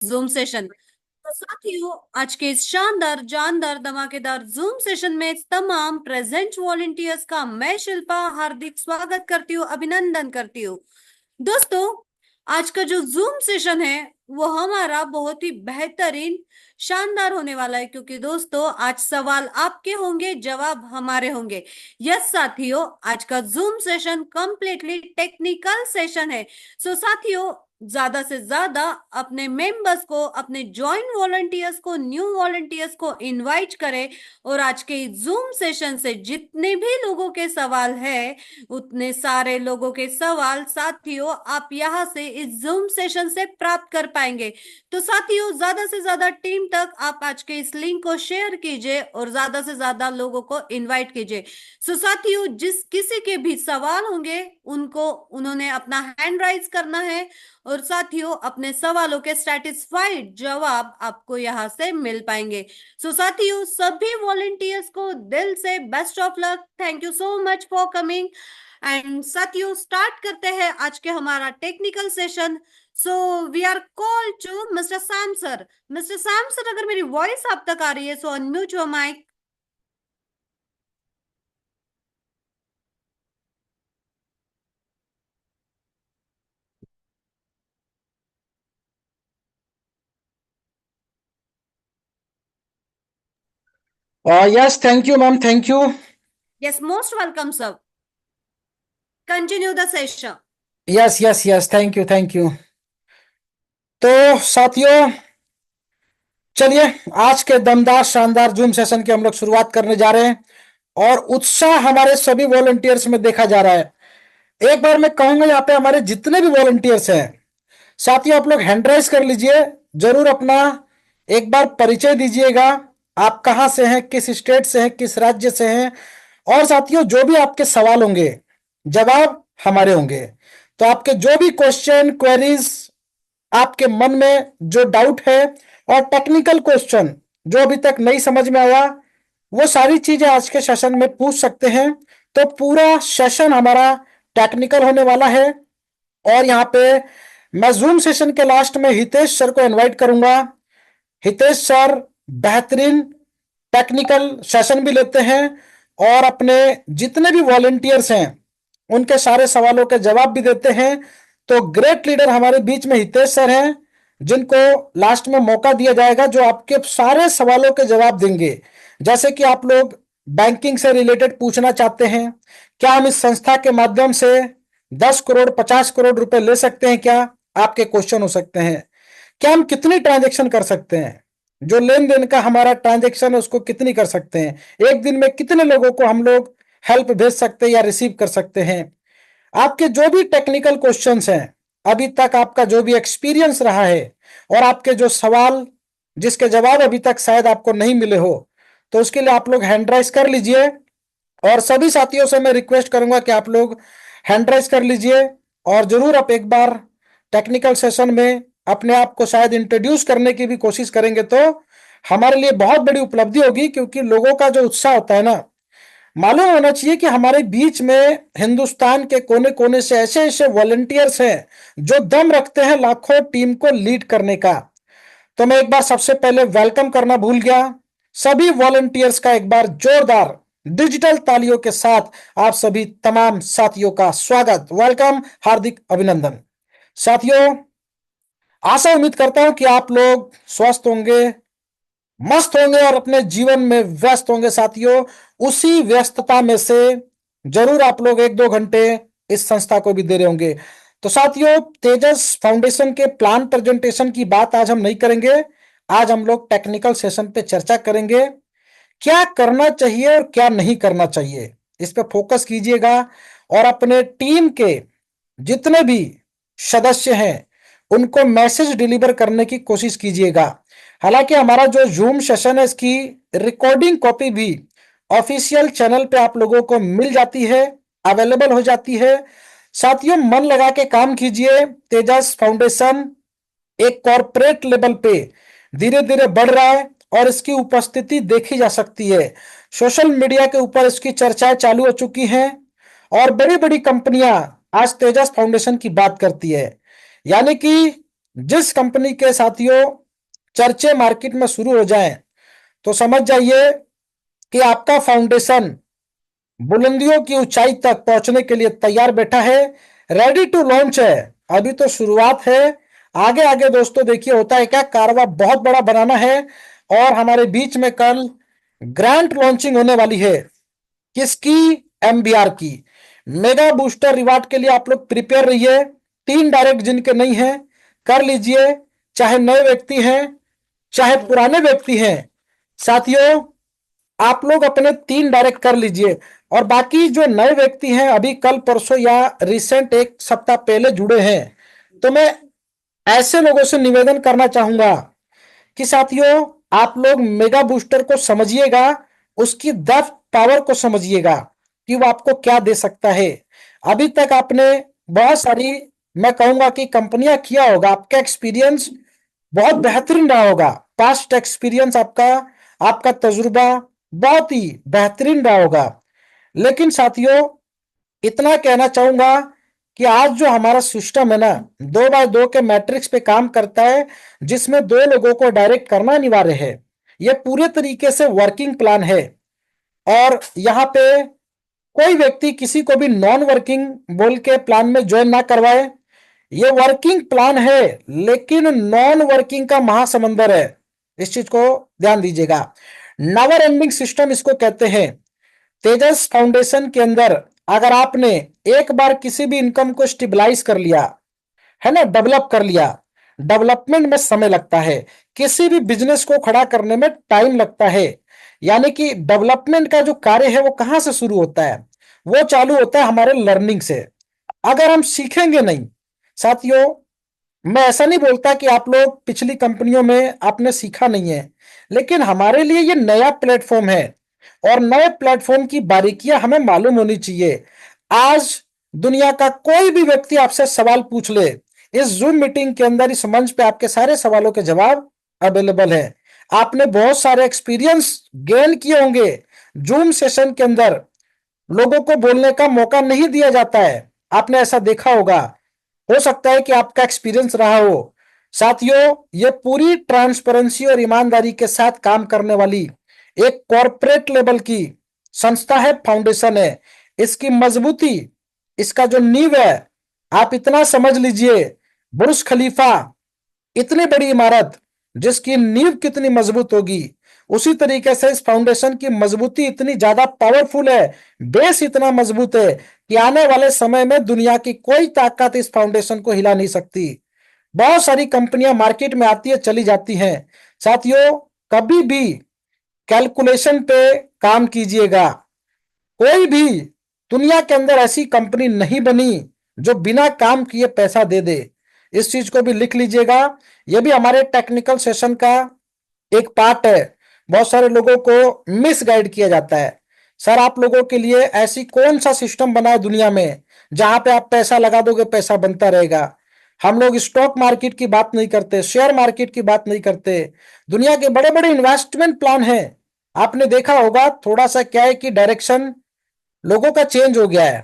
Zoom session. तो साथियों, आज के इस शानदार जानदार धमाकेदार जूम सेशन में तमाम प्रेजेंट वॉलंटियर्स का मैं शिल्पा हार्दिक स्वागत करती हूँ, अभिनंदन करती हूँ। दोस्तों, आज का जो जूम सेशन है वो हमारा बहुत ही बेहतरीन शानदार होने वाला है, क्योंकि दोस्तों आज सवाल आपके होंगे, जवाब हमारे होंगे। यस साथियों, आज का zoom session completely technical session है। सो साथियों, ज्यादा से ज्यादा अपने मेंबर्स को, अपने ज्वाइन वॉलंटियर्स को, न्यू वॉलंटियर्स को इनवाइट करें। और आज के जूम सेशन से जितने भी लोगों के सवाल है, उतने सारे लोगों के सवाल साथियों आप यहां से इस जूम सेशन से प्राप्त कर पाएंगे। तो साथियों, ज्यादा से ज्यादा टीम तक आप आज के इस लिंक को शेयर कीजिए और ज्यादा से ज्यादा लोगों को इनवाइट कीजिए। सो साथियों, जिस किसी के भी सवाल होंगे उनको उन्होंने अपना हैंड राइज करना है, और साथियों अपने सवालों के सेटिस्फाइड जवाब आपको यहां से मिल पाएंगे। सो साथियों, सभी वॉलंटियर्स को दिल से best of luck, thank you so much for coming. And साथियों, स्टार्ट करते हैं आज के हमारा technical session. So we are call to mister Sam sir. Mister Sam sir, अगर मेरी वॉइस आप तक आ रही है so unmute your mic. Yes, thank you, ma'am. Thank you. Yes, most welcome sir, continue the session. Yes. Thank you, thank you. तो साथियों, चलिए आज के दमदार शानदार जूम सेशन की हम लोग शुरुआत करने जा रहे हैं और उत्साह हमारे सभी वॉलंटियर्स में देखा जा रहा है। एक बार मैं कहूंगा यहाँ पे हमारे जितने भी वॉलंटियर्स हैं, साथियों आप लोग हैंड राइज कर लीजिए, जरूर अपना एक बार परिचय दीजिएगा। आप कहाँ से हैं, किस स्टेट से हैं, किस राज्य से हैं, और साथियों जो भी आपके सवाल होंगे जवाब हमारे होंगे। तो आपके जो भी क्वेश्चन क्वेरीज, आपके मन में जो डाउट है और टेक्निकल क्वेश्चन जो अभी तक नहीं समझ में आया, वो सारी चीजें आज के सेशन में पूछ सकते हैं। तो पूरा सेशन हमारा टेक्निकल होने वाला है। और यहाँ पे मैं जूम सेशन के लास्ट में हितेश सर को इनवाइट करूंगा। हितेश सर बेहतरीन टेक्निकल सेशन भी लेते हैं और अपने जितने भी वॉलंटियर्स हैं उनके सारे सवालों के जवाब भी देते हैं। तो ग्रेट लीडर हमारे बीच में हितेश सर हैं, जिनको लास्ट में मौका दिया जाएगा, जो आपके सारे सवालों के जवाब देंगे। जैसे कि आप लोग बैंकिंग से रिलेटेड पूछना चाहते हैं, क्या हम इस संस्था के माध्यम से 10 करोड़ 50 करोड़ रुपए ले सकते हैं, क्या आपके क्वेश्चन हो सकते हैं। क्या हम कितनी ट्रांजेक्शन कर सकते हैं, जो लेन देन का हमारा ट्रांजेक्शन है उसको कितनी कर सकते हैं, एक दिन में कितने लोगों को हम लोग हेल्प भेज सकते हैं या रिसीव कर सकते हैं। आपके जो भी टेक्निकल क्वेश्चंस हैं, अभी तक आपका जो भी एक्सपीरियंस रहा है और आपके जो सवाल जिसके जवाब अभी तक शायद आपको नहीं मिले हो, तो उसके लिए आप लोग हैंड राइज कर लीजिए। और सभी साथियों से मैं रिक्वेस्ट करूंगा कि आप लोग हैंड राइज कर लीजिए और जरूर आप एक बार टेक्निकल सेशन में अपने आप को शायद इंट्रोड्यूस करने की भी कोशिश करेंगे, तो हमारे लिए बहुत बड़ी उपलब्धि होगी। क्योंकि लोगों का जो उत्साह होता है ना, मालूम होना चाहिए कि हमारे बीच में हिंदुस्तान के कोने कोने से ऐसे ऐसे वॉलंटियर्स हैं जो दम रखते हैं लाखों टीम को लीड करने का। तो मैं एक बार सबसे पहले वेलकम करना भूल गया, सभी वॉलंटियर्स का एक बार जोरदार डिजिटल तालियों के साथ आप सभी तमाम साथियों का स्वागत, वेलकम, हार्दिक अभिनंदन। साथियों, आशा उम्मीद करता हूं कि आप लोग स्वस्थ होंगे, मस्त होंगे और अपने जीवन में व्यस्त होंगे। साथियों, उसी व्यस्तता में से जरूर आप लोग 1-2 घंटे इस संस्था को भी दे रहे होंगे। तो साथियों, तेजस फाउंडेशन के प्लान प्रेजेंटेशन की बात आज हम नहीं करेंगे। आज हम लोग टेक्निकल सेशन पे चर्चा करेंगे, क्या करना चाहिए और क्या नहीं करना चाहिए, इस पे फोकस कीजिएगा। और अपने टीम के जितने भी सदस्य हैं उनको मैसेज डिलीवर करने की कोशिश कीजिएगा। हालांकि हमारा जो जूम सेशन है इसकी रिकॉर्डिंग कॉपी भी ऑफिशियल चैनल पे आप लोगों को मिल जाती है, अवेलेबल हो जाती है। साथियों, मन लगा के काम कीजिए। तेजस फाउंडेशन एक कॉरपोरेट लेवल पे धीरे धीरे बढ़ रहा है और इसकी उपस्थिति देखी जा सकती है। सोशल मीडिया के ऊपर इसकी चर्चाएं चालू हो चुकी हैं और बड़ी बड़ी कंपनियां आज तेजस फाउंडेशन की बात करती है। यानी कि जिस कंपनी के साथियों चर्चे मार्केट में शुरू हो जाएं तो समझ जाइए कि आपका फाउंडेशन बुलंदियों की ऊंचाई तक पहुंचने के लिए तैयार बैठा है, रेडी टू लॉन्च है। अभी तो शुरुआत है, आगे आगे दोस्तों देखिए होता है क्या, कारवा बहुत बड़ा बनाना है। और हमारे बीच में कल ग्रैंड लॉन्चिंग होने वाली है। किसकी? एमबीआर की। मेगा बूस्टर रिवार्ड के लिए आप लोग प्रिपेयर रहिए। 3 डायरेक्ट जिनके नहीं है कर लीजिए, चाहे नए व्यक्ति हैं चाहे पुराने व्यक्ति हैं। साथियों आप लोग अपने 3 डायरेक्ट कर लीजिए। और बाकी जो नए व्यक्ति हैं अभी कल परसों या रिसेंट 1 सप्ताह पहले जुड़े हैं, तो मैं ऐसे लोगों से निवेदन करना चाहूंगा कि साथियों आप लोग मेगा बूस्टर को समझिएगा, उसकी डेप्थ पावर को समझिएगा कि वो आपको क्या दे सकता है। अभी तक आपने बहुत सारी, मैं कहूंगा कि कंपनियां किया होगा, आपका एक्सपीरियंस बहुत बेहतरीन रहा होगा, पास्ट एक्सपीरियंस आपका, आपका तजुर्बा बहुत ही बेहतरीन रहा होगा। लेकिन साथियों इतना कहना चाहूंगा कि आज जो हमारा सिस्टम है ना, 2x2 के मैट्रिक्स पे काम करता है, जिसमें 2 लोगों को डायरेक्ट करना अनिवार्य है। यह पूरे तरीके से वर्किंग प्लान है। और यहाँ पे कोई व्यक्ति किसी को भी नॉन वर्किंग बोल के प्लान में ज्वाइन ना करवाए। ये वर्किंग प्लान है लेकिन नॉन वर्किंग का महासमुंदर है, इस चीज को ध्यान दीजिएगा। नेवर एंडिंग सिस्टम इसको कहते हैं। तेजस फाउंडेशन के अंदर अगर आपने एक बार किसी भी इनकम को स्टेबलाइज कर लिया है ना, डेवलप कर लिया, डेवलपमेंट में समय लगता है, किसी भी बिजनेस को खड़ा करने में टाइम लगता है। यानी कि डेवलपमेंट का जो कार्य है वो कहां से शुरू होता है? वो चालू होता है हमारे लर्निंग से। अगर हम सीखेंगे नहीं साथियों, मैं ऐसा नहीं बोलता कि आप लोग पिछली कंपनियों में आपने सीखा नहीं है, लेकिन हमारे लिए ये नया प्लेटफॉर्म है और नए प्लेटफॉर्म की बारीकियां हमें मालूम होनी चाहिए। आज दुनिया का कोई भी व्यक्ति आपसे सवाल पूछ ले, इस जूम मीटिंग के अंदर, इस मंच पे आपके सारे सवालों के जवाब अवेलेबल है। आपने बहुत सारे एक्सपीरियंस गेन किए होंगे। जूम सेशन के अंदर लोगों को बोलने का मौका नहीं दिया जाता है, आपने ऐसा देखा होगा। हो सकता है कि आपका एक्सपीरियंस रहा हो। साथियों ये पूरी ट्रांसपेरेंसी और ईमानदारी के साथ काम करने वाली एक कॉरपोरेट लेवल की संस्था है, फाउंडेशन है। इसकी मजबूती, इसका जो नींव है, आप इतना समझ लीजिए, बुर्ज खलीफा इतनी बड़ी इमारत जिसकी नींव कितनी मजबूत होगी, उसी तरीके से इस फाउंडेशन की मजबूती इतनी ज्यादा पावरफुल है, बेस इतना मजबूत है कि आने वाले समय में दुनिया की कोई ताकत इस फाउंडेशन को हिला नहीं सकती। बहुत सारी कंपनियां मार्केट में आती है चली जाती हैं। साथियों कभी भी कैलकुलेशन पे काम कीजिएगा। कोई भी दुनिया के अंदर ऐसी कंपनी नहीं बनी जो बिना काम किए पैसा दे दे। इस चीज को भी लिख लीजिएगा। यह भी हमारे टेक्निकल सेशन का एक पार्ट है। बहुत सारे लोगों को मिस गाइड किया जाता है, सर आप लोगों के लिए ऐसी कौन सा सिस्टम बना है दुनिया में जहां पे आप पैसा लगा दोगे पैसा बनता रहेगा। हम लोग स्टॉक मार्केट की बात नहीं करते, शेयर मार्केट की बात नहीं करते। दुनिया के बड़े बड़े इन्वेस्टमेंट प्लान हैं। आपने देखा होगा थोड़ा सा क्या है कि डायरेक्शन लोगों का चेंज हो गया है।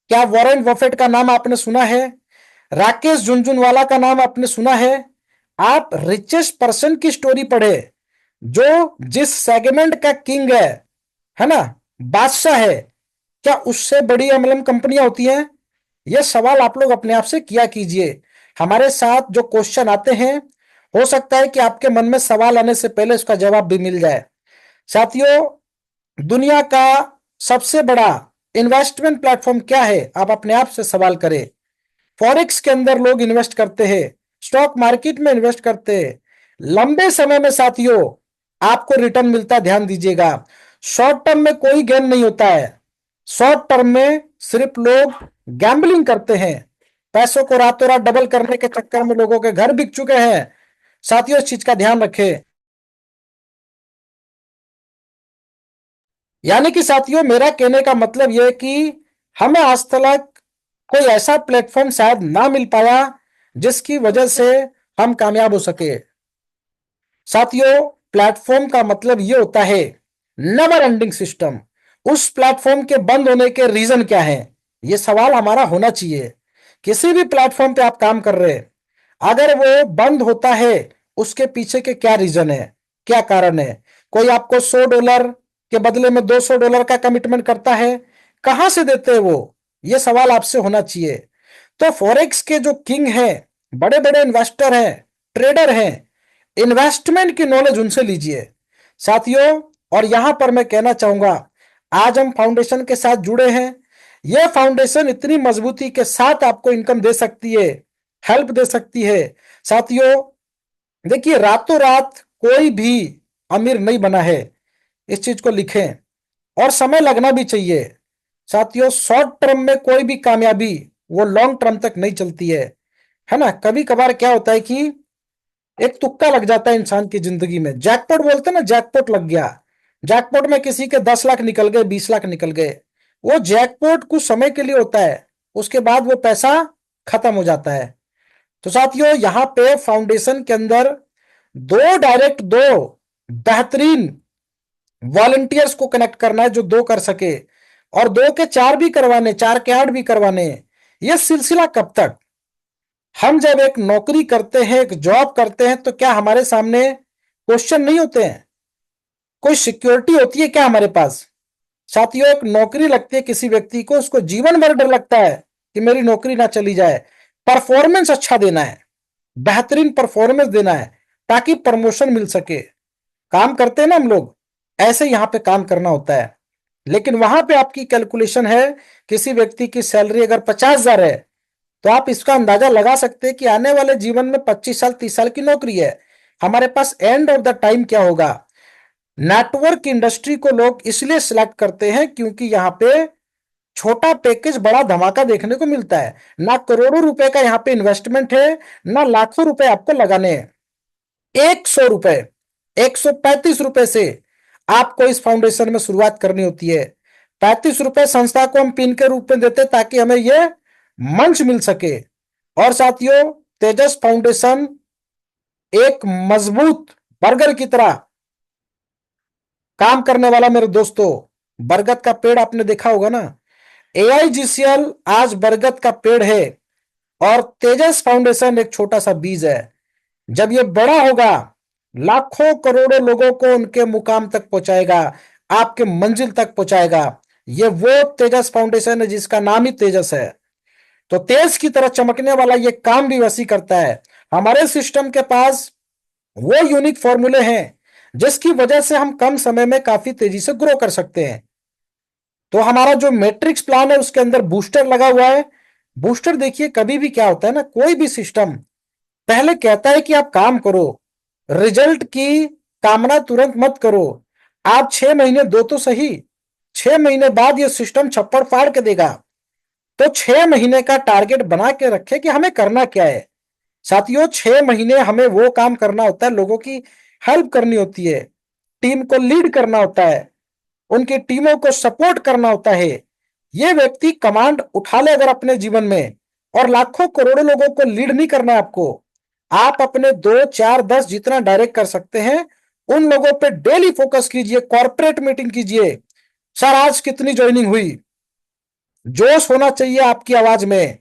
क्या वॉरेन बफेट का नाम आपने सुना है? राकेश झुनझुनवाला का नाम आपने सुना है? आप रिचेस्ट पर्सन की स्टोरी पढ़े, जो जिस सेगमेंट का किंग है ना, बादशाह है, क्या उससे बड़ी एमएलएम कंपनियां होती हैं? यह सवाल आप लोग अपने आप से किया कीजिए। हमारे साथ जो क्वेश्चन आते हैं, हो सकता है कि आपके मन में सवाल आने से पहले उसका जवाब भी मिल जाए। साथियों दुनिया का सबसे बड़ा इन्वेस्टमेंट प्लेटफॉर्म क्या है, आप अपने आप से सवाल करें। फॉरेक्स के अंदर लोग इन्वेस्ट करते हैं, स्टॉक मार्केट में इन्वेस्ट करते हैं। लंबे समय में साथियों आपको रिटर्न मिलता है, ध्यान दीजिएगा। शॉर्ट टर्म में कोई गेन नहीं होता है। शॉर्ट टर्म में सिर्फ लोग गैम्बलिंग करते हैं, पैसों को रातों रात डबल करने के चक्कर में लोगों के घर बिक चुके हैं। साथियों इस चीज का ध्यान रखें। यानी कि साथियों मेरा कहने का मतलब यह है कि हमें आज तक कोई ऐसा प्लेटफॉर्म शायद ना मिल पाया जिसकी वजह से हम कामयाब हो सके। साथियों प्लेटफॉर्म का मतलब यह होता है नेवर एंडिंग सिस्टम। उस प्लेटफॉर्म के बंद होने के रीजन क्या है, यह सवाल हमारा होना चाहिए। किसी भी प्लेटफॉर्म पे आप काम कर रहे हैं, अगर वो बंद होता है, उसके पीछे के क्या रीजन है, क्या कारण है? कोई आपको $100 के बदले में $200 का कमिटमेंट करता है, कहां से देते हैं वो? ये सवाल आपसे होना चाहिए। तो फॉरेक्स के जो किंग हैं, बड़े बड़े इन्वेस्टर हैं, ट्रेडर हैं, इन्वेस्टमेंट की नॉलेज उनसे लीजिए साथियों। और यहां पर मैं कहना चाहूंगा, आज हम फाउंडेशन के साथ जुड़े हैं। यह फाउंडेशन इतनी मजबूती के साथ आपको इनकम दे सकती है, हेल्प दे सकती है साथियों। देखिए, रातों रात कोई भी अमीर नहीं बना है, इस चीज को लिखें। और समय लगना भी चाहिए साथियों। शॉर्ट टर्म में कोई भी कामयाबी वो लॉन्ग टर्म तक नहीं चलती है ना। कभी कभार क्या होता है कि एक तुक्का लग जाता है इंसान की जिंदगी में, जैकपॉट बोलते हैं ना, जैकपॉट लग गया। जैकपॉट में किसी के 10 लाख निकल गए, 20 लाख निकल गए। वो जैकपॉट कुछ समय के लिए होता है, उसके बाद वो पैसा खत्म हो जाता है। तो साथियों, यहाँ पे फाउंडेशन के अंदर दो बेहतरीन वॉलंटियर्स को कनेक्ट करना है जो 2 कर सके, और 2 के 4 भी करवाने, 4 के 8 भी करवाने। यह सिलसिला कब तक? हम जब एक नौकरी करते हैं, एक जॉब करते हैं, तो क्या हमारे सामने क्वेश्चन नहीं होते हैं? कोई सिक्योरिटी होती है क्या हमारे पास? साथियों, एक नौकरी लगती है किसी व्यक्ति को, उसको जीवन भर डर लगता है कि मेरी नौकरी ना चली जाए। परफॉर्मेंस अच्छा देना है, बेहतरीन परफॉर्मेंस देना है, ताकि प्रमोशन मिल सके। काम करते हैं ना हम लोग, ऐसे यहां पे काम करना होता है। लेकिन वहां पे आपकी कैलकुलेशन है, किसी व्यक्ति की सैलरी अगर 50,000 है, तो आप इसका अंदाजा लगा सकते हैं कि आने वाले जीवन में 25 साल 30 साल की नौकरी है। हमारे पास एंड ऑफ द टाइम क्या होगा? नेटवर्क इंडस्ट्री को लोग इसलिए सिलेक्ट करते हैं क्योंकि यहाँ पे छोटा पैकेज बड़ा धमाका देखने को मिलता है। ना करोड़ों रुपए का यहाँ पे इन्वेस्टमेंट है, ना लाखों रुपए आपको लगाने हैं। 100 रुपए, 135 रुपए से आपको इस फाउंडेशन में शुरुआत करनी होती है। 35 रुपए संस्था को हम पिन के रूप में देते ताकि हमें यह मंच मिल सके। और साथियों, तेजस फाउंडेशन एक मजबूत बर्गर की तरह काम करने वाला मेरे दोस्तों। बरगद का पेड़ आपने देखा होगा ना, AIGCL आज बरगद का पेड़ है, और तेजस फाउंडेशन एक छोटा सा बीज है। जब ये बड़ा होगा, लाखों करोड़ों लोगों को उनके मुकाम तक पहुंचाएगा, आपके मंजिल तक पहुंचाएगा। ये वो तेजस फाउंडेशन है जिसका नाम ही तेजस है। तो तेज की तरह चमकने वाला ये काम भी वैसी करता है। हमारे सिस्टम के पास वो यूनिक फॉर्मूले हैं जिसकी वजह से हम कम समय में काफी तेजी से ग्रो कर सकते हैं। तो हमारा जो मैट्रिक्स प्लान है उसके अंदर बूस्टर लगा हुआ है। बूस्टर देखिए, कभी भी क्या होता है ना, कोई भी सिस्टम पहले कहता है कि आप काम करो, रिजल्ट की कामना तुरंत मत करो। आप 6 महीने दो तो सही, 6 महीने बाद ये सिस्टम छप्पड़ फाड़ के देगा। तो 6 महीने का टारगेट बना के रखे कि हमें करना क्या है। साथियों, 6 महीने हमें वो काम करना होता है, लोगों की हेल्प करनी होती है, टीम को लीड करना होता है, उनकी टीमों को सपोर्ट करना होता है। ये व्यक्ति कमांड उठा ले अगर अपने जीवन में, और लाखों करोड़ों लोगों को लीड नहीं करना है आपको, आप अपने 2 4 10 जितना डायरेक्ट कर सकते हैं उन लोगों पे डेली फोकस कीजिए। कॉर्पोरेट मीटिंग कीजिए, सर आज कितनी ज्वाइनिंग हुई, जोश होना चाहिए आपकी आवाज में।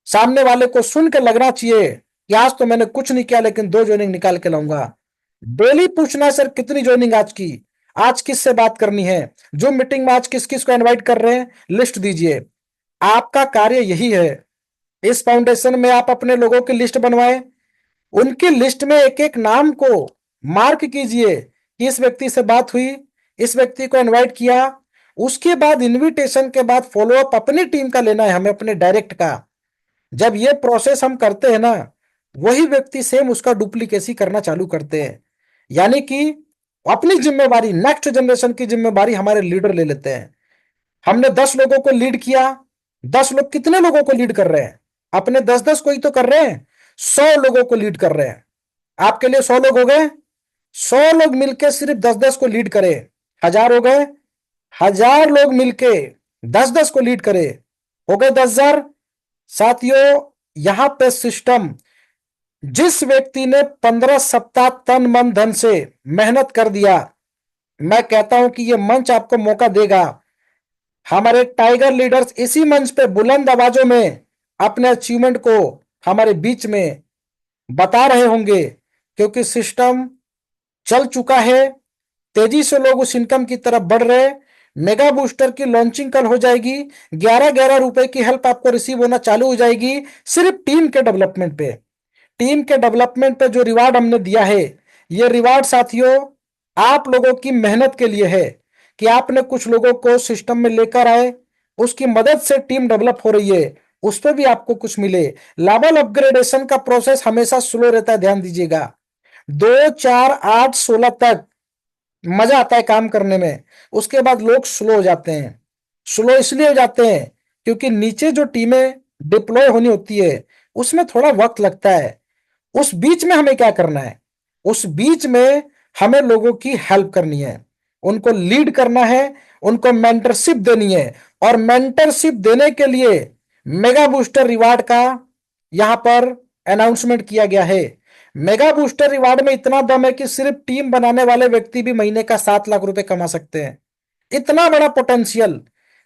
सामने वाले को सुन के लगना चाहिए कि आज तो मैंने कुछ नहीं किया लेकिन 2 ज्वाइनिंग निकाल के लाऊंगा। डेली पूछना है, सर कितनी ज्वाइनिंग आज की, आज किससे बात करनी है, जो मीटिंग में आज किस किस को इनवाइट कर रहे हैं, लिस्ट दीजिए। आपका कार्य यही है। इस फाउंडेशन में आप अपने लोगों की लिस्ट बनवाएं, उनकी लिस्ट में एक एक नाम को मार्क कीजिए कि इस व्यक्ति से बात हुई, इस व्यक्ति को इनवाइट किया। उसके बाद इनविटेशन के बाद फॉलोअप अपनी टीम का लेना है हमें, अपने डायरेक्ट का। जब ये प्रोसेस हम करते हैं ना, वही व्यक्ति सेम उसका डुप्लीकेसी करना चालू करते हैं। यानी कि अपनी जिम्मेवारी, नेक्स्ट जनरेशन की जिम्मेवारी हमारे लीडर ले लेते हैं। हमने 10 लोगों को लीड किया, 10 लोग कितने लोगों को लीड कर रहे हैं? अपने 10-10 को ही तो कर रहे हैं, 100 लोगों को लीड कर रहे हैं। आपके लिए 100 लोग हो गए, 100 लोग मिलके सिर्फ 10-10 को लीड करे, 1000 हो गए। 1000 लोग मिलके 10-10 को लीड करे, हो गए 10,000। साथियों, यहां पे सिस्टम, जिस व्यक्ति ने 15 सप्ताह तन मन धन से मेहनत कर दिया, मैं कहता हूं कि यह मंच आपको मौका देगा। हमारे टाइगर लीडर्स इसी मंच पे बुलंद आवाजों में अपने अचीवमेंट को हमारे बीच में बता रहे होंगे, क्योंकि सिस्टम चल चुका है, तेजी से लोग उस इनकम की तरफ बढ़ रहे। मेगा बूस्टर की लॉन्चिंग कल हो जाएगी, 11-11 रुपए की हेल्प आपको रिसीव होना चालू हो जाएगी, सिर्फ टीम के डेवलपमेंट पे। टीम के डेवलपमेंट पे जो रिवार्ड हमने दिया है, ये रिवार्ड साथियों आप लोगों की मेहनत के लिए है, कि आपने कुछ लोगों को सिस्टम में लेकर आए, उसकी मदद से टीम डेवलप हो रही है, उस पर भी आपको कुछ मिले। लेवल अपग्रेडेशन का प्रोसेस हमेशा स्लो रहता है, ध्यान दीजिएगा। 2, 4, 8, 16 तक मजा आता है काम करने में, उसके बाद लोग स्लो हो जाते हैं। स्लो इसलिए हो जाते हैं क्योंकि नीचे जो टीमें डिप्लॉय होनी होती है उसमें थोड़ा वक्त लगता है। उस बीच में हमें क्या करना है, उस बीच में हमें लोगों की हेल्प करनी है, उनको लीड करना है, उनको मेंटरशिप देनी है। और मेंटरशिप देने के लिए मेगा बूस्टर रिवार्ड का यहां पर अनाउंसमेंट किया गया है। मेगा बूस्टर रिवार्ड में इतना दम है कि सिर्फ टीम बनाने वाले व्यक्ति भी महीने का 7 लाख रुपए कमा सकते हैं। इतना बड़ा पोटेंशियल,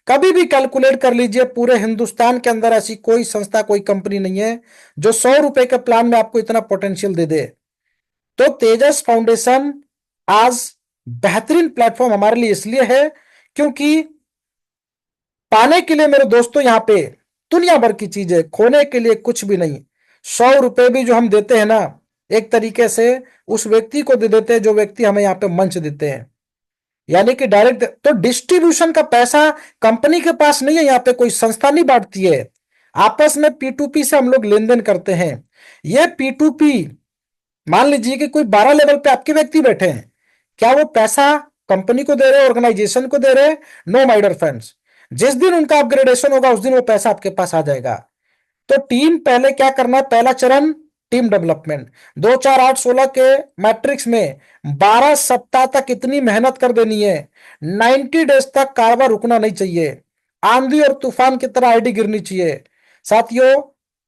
कभी भी कैलकुलेट कर लीजिए, पूरे हिंदुस्तान के अंदर ऐसी कोई संस्था, कोई कंपनी नहीं है जो 100 रुपए के प्लान में आपको इतना पोटेंशियल दे दे। तो तेजस फाउंडेशन आज बेहतरीन प्लेटफॉर्म हमारे लिए इसलिए है क्योंकि पाने के लिए मेरे दोस्तों यहां पे दुनिया भर की चीजें, खोने के लिए कुछ भी नहीं। 100 रुपए भी जो हम देते हैं ना, एक तरीके से उस व्यक्ति को दे देते हैं जो व्यक्ति हमें यहाँ पे मंच देते हैं, यानी कि डायरेक्ट। तो डिस्ट्रीब्यूशन का पैसा कंपनी के पास नहीं है, यहाँ पे कोई संस्था नहीं बांटती है, आपस में P2P से हम लोग लेन देन करते हैं। ये P2P, मान लीजिए कि कोई 12 लेवल पे आपके व्यक्ति बैठे हैं, क्या वो पैसा कंपनी को दे रहे, ऑर्गेनाइजेशन को दे रहे? नो माय डियर फ्रेंड्स, जिस दिन उनका अपग्रेडेशन होगा उस दिन वो पैसा आपके पास आ जाएगा। तो टीम पहले क्या करना है, पहला चरण टीम डेवलपमेंट। 2, 4, 8, 16 के मैट्रिक्स में 12 सप्ताह तक इतनी मेहनत कर देनी है, 90 डेज तक कारवां रुकना नहीं चाहिए, आंधी और तूफान की तरह आईडी गिरनी चाहिए। साथियों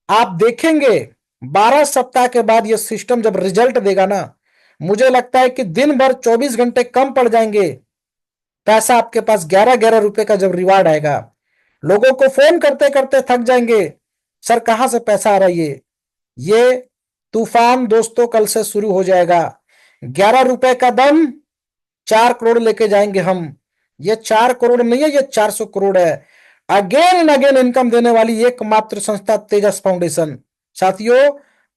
आप देखेंगे 12 सप्ताह के बाद ये सिस्टम जब रिजल्ट देगा ना, मुझे लगता है कि दिन भर 24 घंटे कम पड़ जाएंगे, पैसा आपके पास 11-11 रुपए का जब रिवार्ड आएगा, लोगों को फोन करते करते थक जाएंगे, सर कहां से पैसा आ रहा है ये तूफान दोस्तों कल से शुरू हो जाएगा। 11 रुपए का दम 4 करोड़ लेके जाएंगे हम। ये 4 करोड़ नहीं है, ये 400 करोड़ है। अगेन एंड अगेन इनकम देने वाली एकमात्र संस्था तेजस फाउंडेशन। साथियों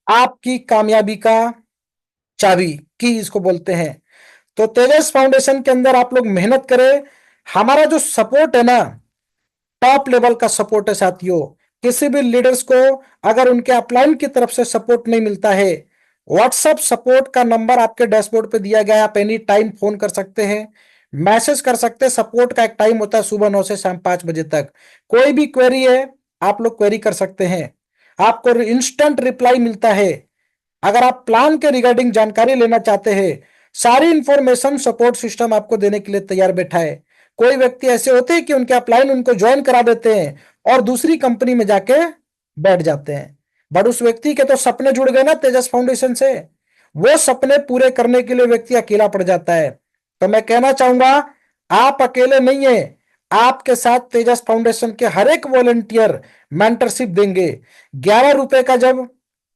आपकी कामयाबी का चाबी की इसको बोलते हैं। तो तेजस फाउंडेशन के अंदर आप लोग मेहनत करें, हमारा जो सपोर्ट है ना, टॉप लेवल का सपोर्ट है साथियों। किसी भी लीडर्स को अगर उनके अपलाइन की तरफ से सपोर्ट नहीं मिलता है, व्हाट्सएप सपोर्ट का नंबर आपके डैशबोर्ड पे दिया गया है, आप एनी टाइम फोन कर सकते हैं, मैसेज कर सकते हैं। सपोर्ट का एक टाइम होता है सुबह 9 से शाम 5 बजे तक। कोई भी क्वेरी है आप लोग क्वेरी कर सकते हैं, आपको इंस्टेंट रिप्लाई मिलता है। अगर आप प्लान के रिगार्डिंग जानकारी लेना चाहते हैं, सारी इंफॉर्मेशन सपोर्ट सिस्टम आपको देने के लिए तैयार बैठा है। कोई व्यक्ति ऐसे होते हैं कि उनके अपलाइन उनको ज्वाइन करा देते हैं और दूसरी कंपनी में जाके बैठ जाते हैं, बट उस व्यक्ति के तो सपने जुड़ गए ना तेजस फाउंडेशन से, वो सपने पूरे करने के लिए व्यक्ति अकेला पड़ जाता है। तो मैं कहना चाहूंगा आप अकेले नहीं है, आपके साथ तेजस फाउंडेशन के हर एक वॉलंटियर मेंटरशिप देंगे। 11 रुपए का जब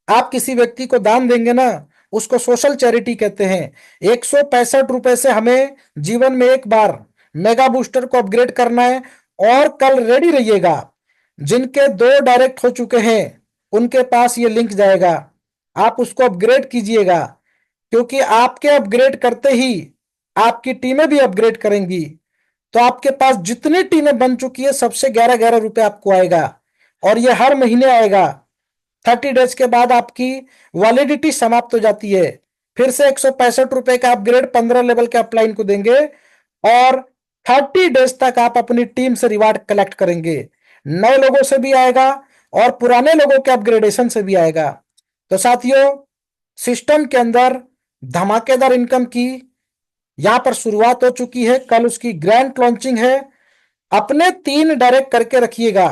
आप किसी व्यक्ति को दान देंगे ना, उसको सोशल चैरिटी कहते हैं। 165 रुपए से हमें जीवन में एक बार मेगा बूस्टर को अपग्रेड करना है, और कल रेडी रहिएगा, जिनके 2 डायरेक्ट हो चुके हैं उनके पास ये लिंक जाएगा, आप उसको अपग्रेड कीजिएगा, क्योंकि आपके अपग्रेड करते ही आपकी टीमें भी अपग्रेड करेंगी। तो आपके पास जितनी टीमें बन चुकी है सबसे 11-11 रुपए आपको आएगा, और ये हर महीने आएगा। 30 डेज के बाद आपकी वैलिडिटी समाप्त हो जाती है, फिर से 165 रुपए का अपग्रेड 15 लेवल के अपलाइन को देंगे, और 30 डेज तक आप अपनी टीम से रिवार्ड कलेक्ट करेंगे। नए लोगों से भी आएगा और पुराने लोगों के अपग्रेडेशन से भी आएगा। तो साथियों सिस्टम के अंदर धमाकेदार इनकम की यहां पर शुरुआत हो चुकी है, कल उसकी ग्रैंड लॉन्चिंग है। अपने 3 डायरेक्ट करके रखिएगा,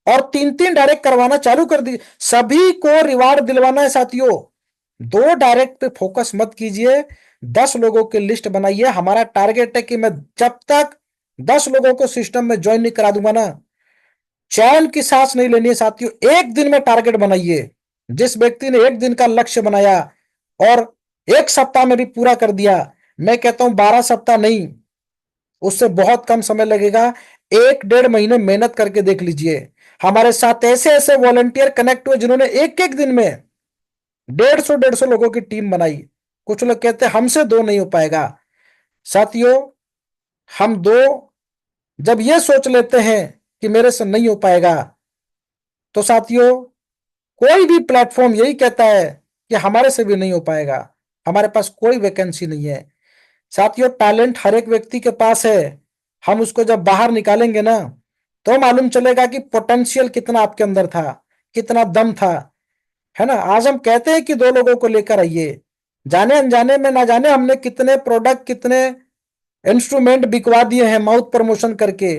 और 3-3 डायरेक्ट करवाना चालू कर दी, सभी को रिवार्ड दिलवाना है साथियों। 2 डायरेक्ट पे फोकस मत कीजिए, 10 लोगों की लिस्ट बनाइए। हमारा टारगेट है कि मैं जब तक 10 लोगों को सिस्टम में ज्वाइन नहीं करा दूंगा ना, चैन की सांस नहीं लेनी है साथियों। एक दिन में टारगेट बनाइए, जिस व्यक्ति ने एक दिन का लक्ष्य बनाया और एक सप्ताह में भी पूरा कर दिया, मैं कहता हूं 12 सप्ताह नहीं, उससे बहुत कम समय लगेगा, 1-1.5 महीने मेहनत करके देख लीजिए। हमारे साथ ऐसे ऐसे वॉलंटियर कनेक्ट हुए जिन्होंने एक एक दिन में 150-150 लोगों की टीम बनाई। कुछ लोग कहते हैं हमसे दो नहीं हो पाएगा। साथियों, हम दो जब ये सोच लेते हैं कि मेरे से नहीं हो पाएगा, तो साथियों कोई भी प्लेटफॉर्म यही कहता है कि हमारे से भी नहीं हो पाएगा, हमारे पास कोई वैकेंसी नहीं है। साथियों, टैलेंट हर एक व्यक्ति के पास है, हम उसको जब बाहर निकालेंगे ना, तो मालूम चलेगा कि पोटेंशियल कितना आपके अंदर था, कितना दम था, है ना। आज हम कहते हैं कि दो लोगों को लेकर आइए, जाने अनजाने में ना जाने हमने कितने प्रोडक्ट, कितने इंस्ट्रूमेंट बिकवा दिए हैं माउथ प्रमोशन करके,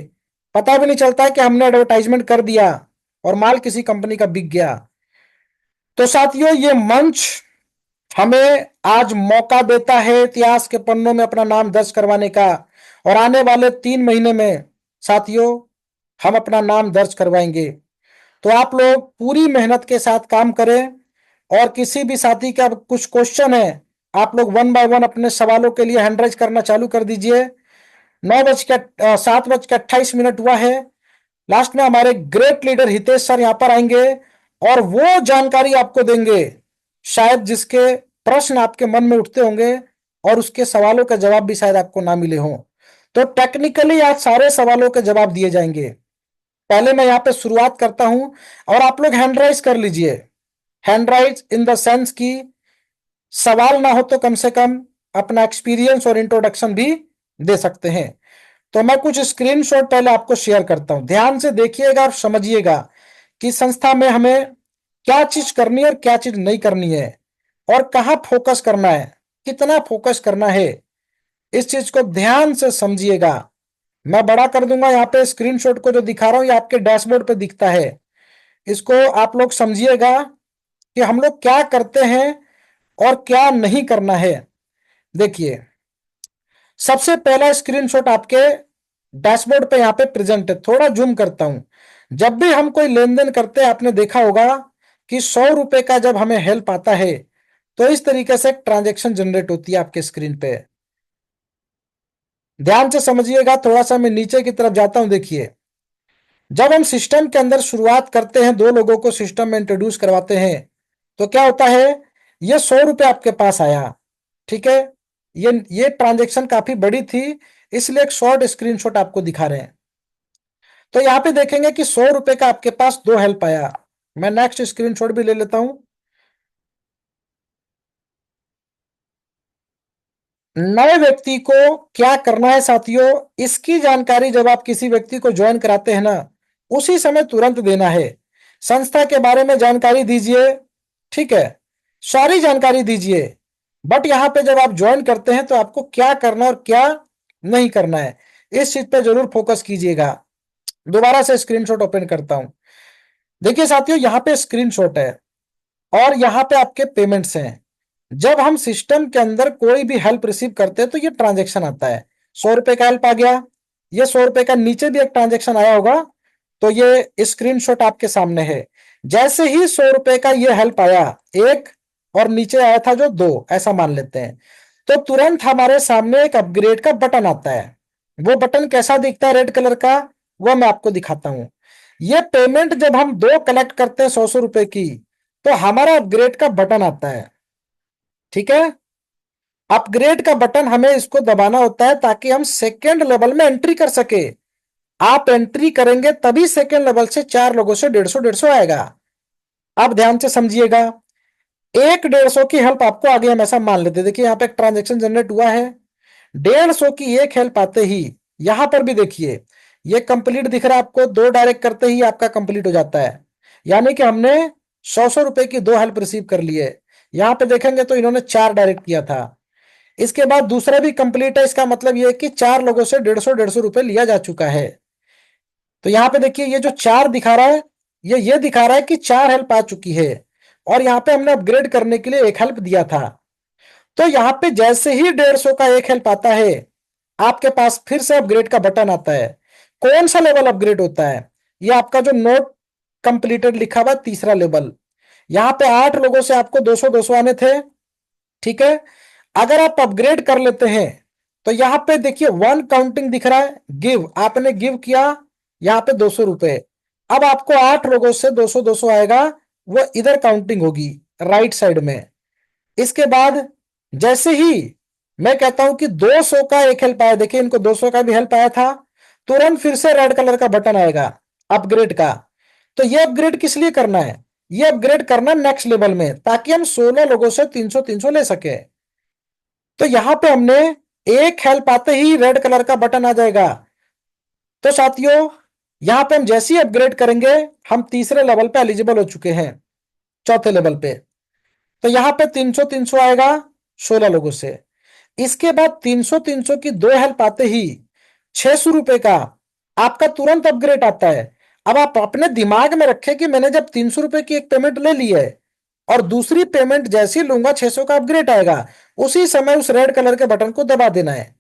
पता भी नहीं चलता है कि हमने एडवर्टाइजमेंट कर दिया और माल किसी कंपनी का बिक गया। तो साथियों, ये मंच हमें आज मौका देता है इतिहास के पन्नों में अपना नाम दर्ज करवाने का, और आने वाले 3 महीने में साथियों हम अपना नाम दर्ज करवाएंगे। तो आप लोग पूरी मेहनत के साथ काम करें, और किसी भी साथी का कुछ क्वेश्चन है, आप लोग 1 बाय 1 अपने सवालों के लिए हैंड राइज करना चालू कर दीजिए। 7:28 हुआ है। लास्ट में हमारे ग्रेट लीडर हितेश सर यहां पर आएंगे और वो जानकारी आपको देंगे शायद जिसके प्रश्न आपके मन में उठते होंगे और उसके सवालों के जवाब भी शायद आपको ना मिले हों। तो टेक्निकली आज सारे सवालों के जवाब दिए जाएंगे। पहले मैं यहाँ पे शुरुआत करता हूं और आप लोग हैंड राइज कर लीजिए। Hand rise in the sense की सवाल ना हो तो कम से कम अपना एक्सपीरियंस और इंट्रोडक्शन भी दे सकते हैं। तो मैं कुछ स्क्रीनशॉट पहले आपको शेयर करता हूं, ध्यान से देखिएगा और समझिएगा कि संस्था में हमें क्या चीज करनी है और क्या चीज नहीं करनी है, और कहाँ फोकस करना है, कितना फोकस करना है, इस चीज को ध्यान से समझिएगा। मैं बड़ा कर दूंगा, यहाँ पे स्क्रीनशॉट को जो दिखा रहा हूं ये आपके डैशबोर्ड पे दिखता है, इसको आप लोग समझिएगा कि हम लोग क्या करते हैं और क्या नहीं करना है। देखिए, सबसे पहला स्क्रीनशॉट आपके डैशबोर्ड पे यहाँ पे प्रेजेंट है, थोड़ा जूम करता हूं। जब भी हम कोई लेन देन करते हैं, आपने देखा होगा कि 100 रुपए का जब हमें हेल्प आता है तो इस तरीके से ट्रांजेक्शन जनरेट होती है आपके स्क्रीन पे। ध्यान से समझिएगा, थोड़ा सा मैं नीचे की तरफ जाता हूं। देखिए, जब हम सिस्टम के अंदर शुरुआत करते हैं, दो लोगों को सिस्टम में इंट्रोड्यूस करवाते हैं, तो क्या होता है, ये 100 रुपए आपके पास आया, ठीक है। ये ट्रांजेक्शन काफी बड़ी थी, इसलिए एक शॉर्ट स्क्रीनशॉट आपको दिखा रहे हैं। तो यहाँ पे देखेंगे कि 100 रुपए का आपके पास दो हेल्प आया। मैं नेक्स्ट स्क्रीनशॉट भी ले लेता हूं। नए व्यक्ति को क्या करना है साथियों, इसकी जानकारी जब आप किसी व्यक्ति को ज्वाइन कराते हैं ना, उसी समय तुरंत देना है। संस्था के बारे में जानकारी दीजिए, ठीक है, सारी जानकारी दीजिए, बट यहां पे जब आप ज्वाइन करते हैं तो आपको क्या करना और क्या नहीं करना है, इस चीज पे जरूर फोकस कीजिएगा। दोबारा से स्क्रीनशॉट ओपन करता हूं। देखिए साथियों, यहाँ पे स्क्रीनशॉट है और यहाँ पे आपके पेमेंट्स हैं। जब हम सिस्टम के अंदर कोई भी हेल्प रिसीव करते हैं तो ये ट्रांजेक्शन आता है। 100 रुपए का हेल्प आ गया, ये 100 रुपए का नीचे भी एक ट्रांजेक्शन आया होगा, तो ये स्क्रीनशॉट आपके सामने है। जैसे ही 100 रुपए का ये हेल्प आया एक, और नीचे आया था जो दो, ऐसा मान लेते हैं, तो तुरंत हमारे सामने एक अपग्रेड का बटन आता है। वो बटन कैसा दिखता है, रेड कलर का, वो मैं आपको दिखाता हूं। ये पेमेंट जब हम दो कलेक्ट करते हैं 100-100 रुपए की, तो हमारा अपग्रेड का बटन आता है, ठीक है। अपग्रेड का बटन हमें इसको दबाना होता है ताकि हम सेकेंड लेवल में एंट्री कर सके। आप एंट्री करेंगे तभी सेकेंड लेवल से 4 लोगों से 150-150 आएगा। आप ध्यान से समझिएगा, एक 150 की हेल्प आपको आ गई, हम ऐसा मान लेते। देखिए यहाँ पे एक ट्रांजेक्शन जनरेट हुआ है, 150 की एक हेल्प आते ही यहां पर भी देखिए ये कंप्लीट दिख रहा है आपको, दो डायरेक्ट करते ही आपका कंप्लीट हो जाता है। यानी कि हमने 100-100 रुपए की दो हेल्प रिसीव कर ली है। यहां पे देखेंगे तो इन्होंने 4 डायरेक्ट किया था। इसके बाद दूसरा भी कंप्लीट है, इसका मतलब ये है कि 4 लोगों से 150-150 रुपए लिया जा चुका है। तो यहाँ पे देखिए ये जो 4 दिखा रहा है, ये दिखा रहा है कि 4 हेल्प आ चुकी है, और यहाँ पे हमने अपग्रेड करने के लिए एक हेल्प दिया था। तो यहाँ पे जैसे ही 150 का एक हेल्प आता है, आपके पास फिर से अपग्रेड का बटन आता है। कौन सा लेवल अपग्रेड होता है, ये आपका जो नोट कंप्लीटेड लिखा हुआ तीसरा लेवल, यहाँ पे 8 लोगों से आपको 200-200 आने थे, ठीक है। अगर आप अपग्रेड कर लेते हैं तो यहाँ पे देखिए 1 काउंटिंग दिख रहा है, गिव, आपने गिव किया यहाँ पे 200 रुपए। अब आपको 8 लोगों से 200-200 आएगा, वो इधर काउंटिंग होगी राइट साइड में। इसके बाद जैसे ही मैं कहता हूं कि 200 का एक हेल्प आया, देखिए इनको 200 का भी हेल्प आया था, तुरंत फिर से रेड कलर का बटन आएगा अपग्रेड का। तो ये अपग्रेड किस लिए करना है? ये अपग्रेड करना नेक्स्ट लेवल में, ताकि हम 16 लोगों से 300-300 ले सके। तो यहां पे हमने एक हेल्प आते ही रेड कलर का बटन आ जाएगा। तो साथियों यहां पे हम जैसे ही अपग्रेड करेंगे, हम तीसरे लेवल पे एलिजिबल हो चुके हैं, चौथे लेवल पे। तो यहां पे 300-300 आएगा 16 लोगों से। इसके बाद 300-300 की 2 हेल्प आते ही 600 रुपए का आपका तुरंत अपग्रेड आता है। अब आप अपने दिमाग में रखें कि मैंने जब 300 रुपए की एक पेमेंट ले ली है और दूसरी पेमेंट जैसे ही लूंगा 600 का अपग्रेड आएगा, उसी समय उस रेड कलर के बटन को दबा देना है।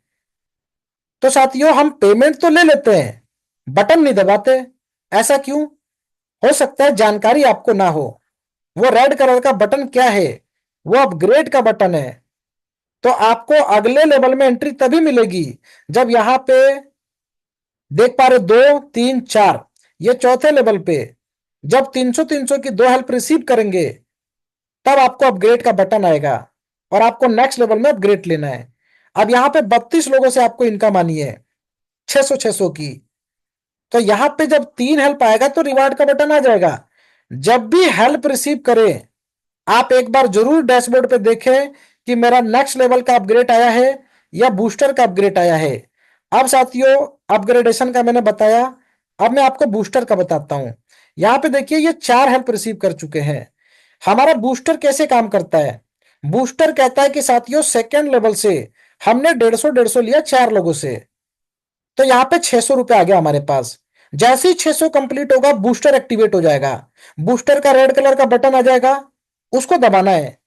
तो साथियों हम पेमेंट तो ले लेते हैं, बटन नहीं दबाते। ऐसा क्यों? हो सकता है जानकारी आपको ना हो। वो रेड कलर का बटन क्या है? वो अपग्रेड का बटन है। तो आपको अगले लेवल में एंट्री तभी मिलेगी जब यहां पे देख पा रहे 2, 3, 4, ये चौथे लेवल पे जब 300-300 की 2 हेल्प रिसीव करेंगे, तब आपको अपग्रेड का बटन आएगा और आपको नेक्स्ट लेवल में अपग्रेड लेना है। अब यहां पे 32 लोगों से आपको इनकम आनी है 600-600 की। तो यहां पे जब 3 हेल्प आएगा तो रिवार्ड का बटन आ जाएगा। जब भी हेल्प रिसीव करें, आप एक बार जरूर डैशबोर्ड पे देखें कि मेरा नेक्स्ट लेवल का अपग्रेड आया है या बूस्टर का अपग्रेड आया है। अब साथियों अपग्रेडेशन का मैंने बताया, अब मैं आपको बूस्टर का बताता हूं। यहां पे देखिए ये 4 हेल्प रिसीव कर चुके हैं। हमारा बूस्टर कैसे काम करता है? बूस्टर कहता है कि साथियों सेकेंड लेवल से हमने 150-150 लिया 4 लोगों से, तो यहां पे 600 रुपए आ गया हमारे पास। जैसे ही 600 कंप्लीट होगा बूस्टर एक्टिवेट हो जाएगा। बूस्टर का रेड कलर का बटन आ जाएगा, उसको दबाना है।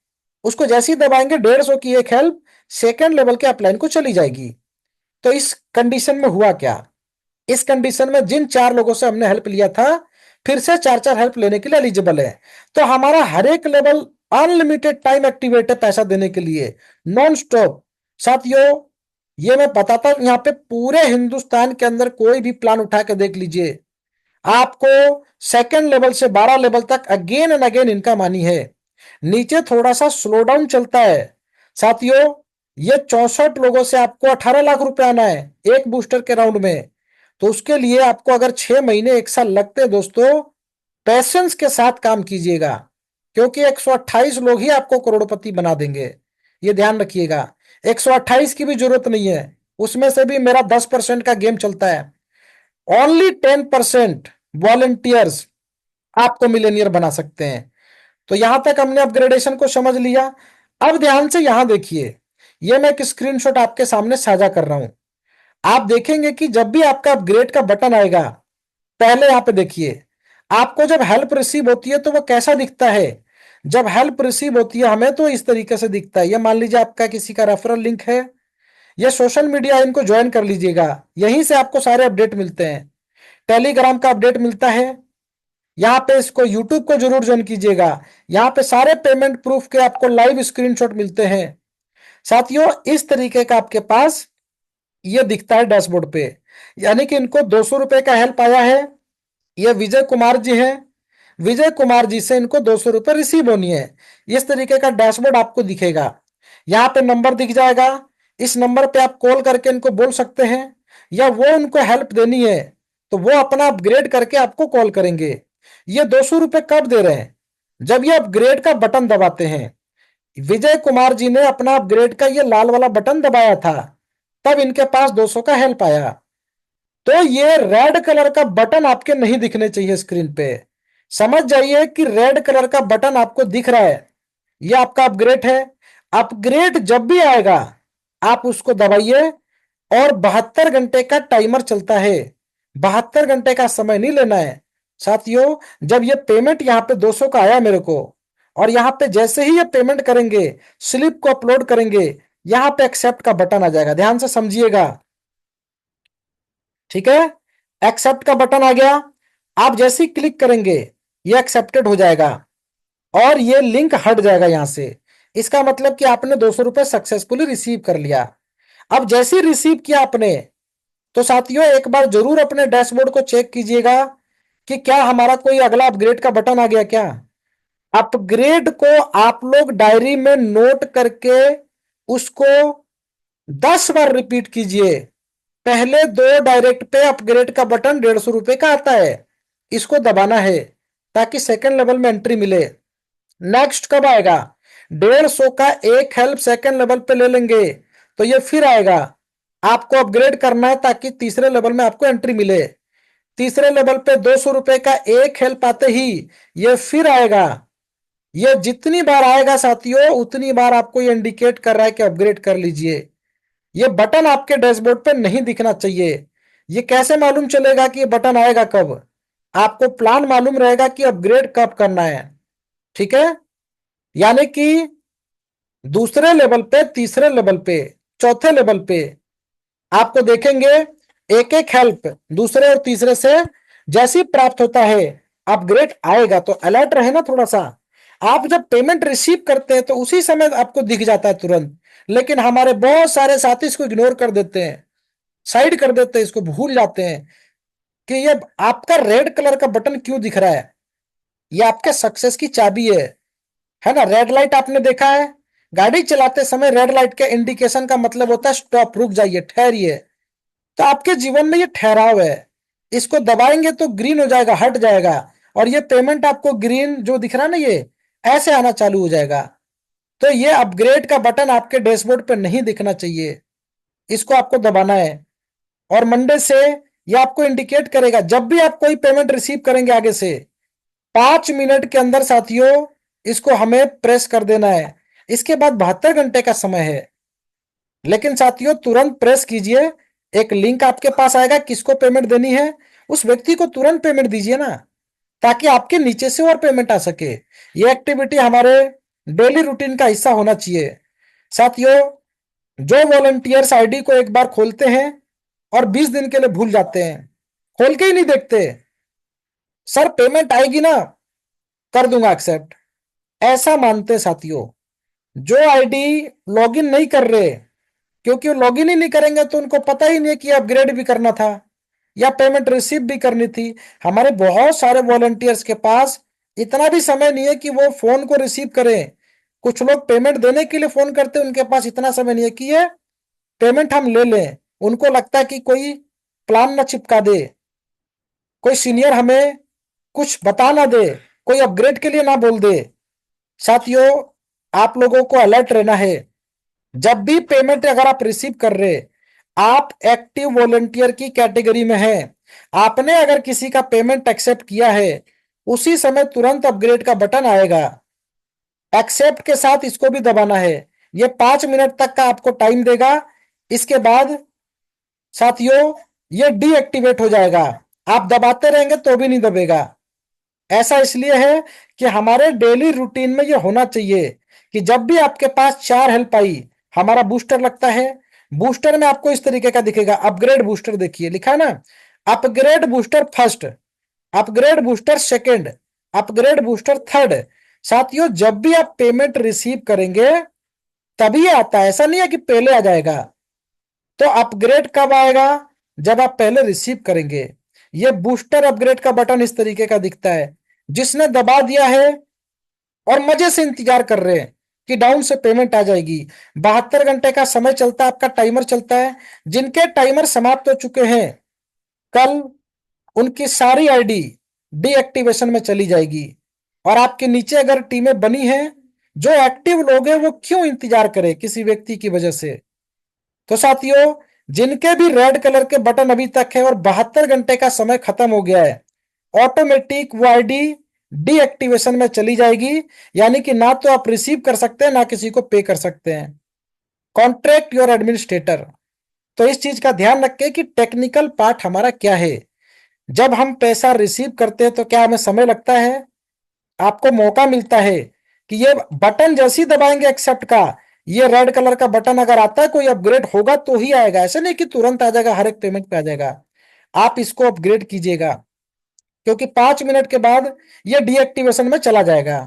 उसको जैसे ही दबाएंगे 150 की एक हेल्प सेकेंड लेवल के अपलाइन को चली जाएगी। तो इस कंडीशन में हुआ क्या? इस कंडीशन में जिन 4 लोगों से हमने हेल्प लिया था, फिर से 4-4 हेल्प लेने के लिए एलिजिबल है। तो हमारा हर एक लेवल अनलिमिटेड टाइम एक्टिवेट है पैसा देने के लिए, नॉन स्टॉप। साथियों ये मैं बताता हूं, यहाँ पे पूरे हिंदुस्तान के अंदर कोई भी प्लान उठा के देख लीजिए, आपको सेकेंड लेवल से 12 लेवल तक अगेन एंड अगेन इनकम आनी है। नीचे थोड़ा सा स्लो डाउन चलता है साथियों। ये 64 लोगों से आपको 18 लाख रुपए आना है एक बूस्टर के राउंड में। तो उसके लिए आपको अगर 6 महीने 1 साल लगते हैं दोस्तों, पैशंस के साथ काम कीजिएगा, क्योंकि 128 लोग ही आपको करोड़पति बना देंगे। ये ध्यान रखिएगा, 128 की भी जरूरत नहीं है, उसमें से भी मेरा 10% का गेम चलता है। ओनली 10% वॉलंटियर्स आपको मिलेनियर बना सकते हैं। तो यहां तक हमने अपग्रेडेशन को समझ लिया। अब ध्यान से यहां देखिए, ये मैं एक स्क्रीनशॉट आपके सामने साझा कर रहा हूं। आप देखेंगे कि जब भी आपका अपग्रेड का बटन आएगा, पहले यहां पे देखिए, आपको जब हेल्प रिसीव होती है तो वो कैसा दिखता है? जब हेल्प रिसीव होती है हमें तो इस तरीके से दिखता है। ये मान लीजिए आपका किसी का रेफरल लिंक है, ये सोशल मीडिया, इनको ज्वाइन कर लीजिएगा, यहीं से आपको सारे अपडेट मिलते हैं। टेलीग्राम का अपडेट मिलता है, यहाँ पे इसको यूट्यूब को जरूर ज्वाइन कीजिएगा, यहाँ पे सारे पेमेंट प्रूफ के आपको लाइव स्क्रीनशॉट मिलते हैं। साथियों इस तरीके का आपके पास ये दिखता है डैशबोर्ड पे, यानी कि इनको 200 रुपए का हेल्प आया है। ये विजय कुमार जी हैं, विजय कुमार जी से इनको 200 रुपए रिसीव होनी है। इस तरीके का डैशबोर्ड आपको दिखेगा, यहाँ पे नंबर दिख जाएगा। इस नंबर पे आप कॉल करके इनको बोल सकते हैं, या वो उनको हेल्प देनी है तो वो अपना अपग्रेड करके आपको कॉल करेंगे। ये 200 रुपए कब दे रहे हैं? जब ये अपग्रेड का बटन दबाते हैं। विजय कुमार जी ने अपना अपग्रेड का ये लाल वाला बटन दबाया था, तब इनके पास 200 का हेल्प आया। तो ये रेड कलर का बटन आपके नहीं दिखने चाहिए स्क्रीन पे। समझ जाइए कि रेड कलर का बटन आपको दिख रहा है, ये आपका अपग्रेड है। अपग्रेड जब भी आएगा आप उसको दबाइए, और 72 घंटे का टाइमर चलता है, 72 घंटे का समय नहीं लेना है। साथियों जब ये पेमेंट यहाँ पे 200 का आया मेरे को, और यहाँ पे जैसे ही ये पेमेंट करेंगे, स्लिप को अपलोड करेंगे, यहाँ पे एक्सेप्ट का बटन आ जाएगा, ध्यान से समझिएगा, ठीक है। एक्सेप्ट का बटन आ गया, आप जैसे ही क्लिक करेंगे ये एक्सेप्टेड हो जाएगा। और ये लिंक हट जाएगा यहां से। इसका मतलब कि आपने 200 रुपये सक्सेसफुली रिसीव कर लिया। अब जैसे ही रिसीव किया आपने, तो साथियों एक बार जरूर अपने डैशबोर्ड को चेक कीजिएगा कि क्या हमारा कोई अगला अपग्रेड का बटन आ गया क्या। अपग्रेड को आप लोग डायरी में नोट करके उसको 10 बार रिपीट कीजिए। पहले 2 डायरेक्ट पे अपग्रेड का बटन 150 रुपए का आता है, इसको दबाना है ताकि सेकंड लेवल में एंट्री मिले। नेक्स्ट कब आएगा, 150 का एक हेल्प सेकंड लेवल पे ले लेंगे तो ये फिर आएगा। आपको अपग्रेड करना है ताकि तीसरे लेवल में आपको एंट्री मिले। तीसरे लेवल पे 200 रुपए का एक हेल्प आते ही ये फिर आएगा। ये जितनी बार आएगा साथियों उतनी बार आपको ये इंडिकेट कर रहा है कि अपग्रेड कर लीजिए। ये बटन आपके डैशबोर्ड पे नहीं दिखना चाहिए। ये कैसे मालूम चलेगा कि ये बटन आएगा कब, आपको प्लान मालूम रहेगा कि अपग्रेड कब करना है। ठीक है, यानी कि दूसरे लेवल पे, तीसरे लेवल पे, चौथे लेवल पे आपको देखेंगे एक एक हेल्प दूसरे और तीसरे से जैसे ही प्राप्त होता है अपग्रेड आएगा। तो अलर्ट रहे ना थोड़ा सा। आप जब पेमेंट रिसीव करते हैं तो उसी समय आपको दिख जाता है तुरंत, लेकिन हमारे बहुत सारे साथी इसको इग्नोर कर देते हैं, साइड कर देते हैं, इसको भूल जाते हैं कि ये आपका रेड कलर का बटन क्यों दिख रहा है। ये आपके सक्सेस की चाबी है ना। रेड लाइट आपने देखा है, गाड़ी चलाते समय रेड लाइट के इंडिकेशन का मतलब होता है स्टॉप, रुक जाइए, ठहरिए। तो आपके जीवन में ये ठहराव है, इसको दबाएंगे तो ग्रीन हो जाएगा, हट जाएगा, और ये पेमेंट आपको ग्रीन जो दिख रहा है ना ये ऐसे आना चालू हो जाएगा। तो ये अपग्रेड का बटन आपके डैशबोर्ड पे नहीं दिखना चाहिए, इसको आपको दबाना है। और मंडे से ये आपको इंडिकेट करेगा जब भी आप कोई पेमेंट रिसीव करेंगे आगे से 5 मिनट के अंदर साथियों इसको हमें प्रेस कर देना है। इसके बाद 72 घंटे का समय है, लेकिन साथियों तुरंत प्रेस कीजिए। एक लिंक आपके पास आएगा, किसको पेमेंट देनी है उस व्यक्ति को तुरंत पेमेंट दीजिए ना, ताकि आपके नीचे से और पेमेंट आ सके। ये एक्टिविटी हमारे डेली रूटीन का हिस्सा होना चाहिए। साथियों जो वॉलंटियर्स आईडी को एक बार खोलते हैं और 20 दिन के लिए भूल जाते हैं, खोल के ही नहीं देखते, सर पेमेंट आएगी ना, कर दूंगा एक्सेप्ट, ऐसा मानते साथियों। जो आईडी लॉगिन नहीं कर रहे, क्योंकि वो लॉगिन ही नहीं करेंगे तो उनको पता ही नहीं कि अपग्रेड भी करना था या पेमेंट रिसीव भी करनी थी। हमारे बहुत सारे वॉलंटियर्स के पास इतना भी समय नहीं है कि वो फोन को रिसीव करें। कुछ लोग पेमेंट देने के लिए फोन करते हैं, उनके पास इतना समय नहीं है कि ये पेमेंट हम ले लें। उनको लगता है कि कोई प्लान ना चिपका दे, कोई सीनियर हमें कुछ बता ना दे, कोई अपग्रेड के लिए ना बोल दे। साथियों आप लोगों को अलर्ट रहना है। जब भी पेमेंट अगर आप रिसीव कर रहे, आप एक्टिव वॉलंटियर की कैटेगरी में हैं, आपने अगर किसी का पेमेंट एक्सेप्ट किया है उसी समय तुरंत अपग्रेड का बटन आएगा। एक्सेप्ट के साथ इसको भी दबाना है। ये 5 मिनट तक का आपको टाइम देगा, इसके बाद साथियों ये डीएक्टिवेट हो जाएगा। आप दबाते रहेंगे तो भी नहीं दबेगा। ऐसा इसलिए है कि हमारे डेली रूटीन में ये होना चाहिए कि जब भी आपके पास 4 हेल्प आई, हमारा बूस्टर लगता है। बूस्टर में आपको इस तरीके का दिखेगा, अपग्रेड बूस्टर, देखिए लिखा है ना, upgrade booster first, upgrade booster second, upgrade booster third. साथियों जब भी आप पेमेंट रिसीव करेंगे तभी आता है, ऐसा नहीं है कि पहले आ जाएगा। तो अपग्रेड कब आएगा, जब आप पहले रिसीव करेंगे। ये बूस्टर अपग्रेड का बटन इस तरीके का दिखता है। जिसने दबा दिया है और मजे से इंतजार कर रहे हैं कि डाउन से पेमेंट आ जाएगी, 72 घंटे का समय चलता है, आपका टाइमर चलता है। जिनके टाइमर समाप्त हो चुके हैं कल, उनकी सारी आईडी डीएक्टिवेशन में चली जाएगी। और आपके नीचे अगर टीमें बनी हैं, जो एक्टिव लोग हैं वो क्यों इंतजार करें किसी व्यक्ति की वजह से। तो साथियों जिनके भी रेड कलर के बटन अभी तक है और 72 घंटे का समय खत्म हो गया है, ऑटोमेटिक वो आईडी डीएक्टिवेशन में चली जाएगी। यानी कि ना तो आप रिसीव कर सकते हैं ना किसी को पे कर सकते हैं। Contract your administrator. तो इस चीज का ध्यान रखें कि टेक्निकल पार्ट हमारा क्या है। जब हम पैसा रिसीव करते हैं तो क्या हमें समय लगता है, आपको मौका मिलता है कि ये बटन जैसे ही दबाएंगे एक्सेप्ट का, ये रेड कलर का बटन अगर आता है कोई अपग्रेड होगा तो ही आएगा, ऐसे नहीं कि तुरंत आ जाएगा, हर एक पेमेंट पे आ जाएगा। आप इसको अपग्रेड कीजिएगा क्योंकि 5 मिनट के बाद ये डीएक्टिवेशन में चला जाएगा।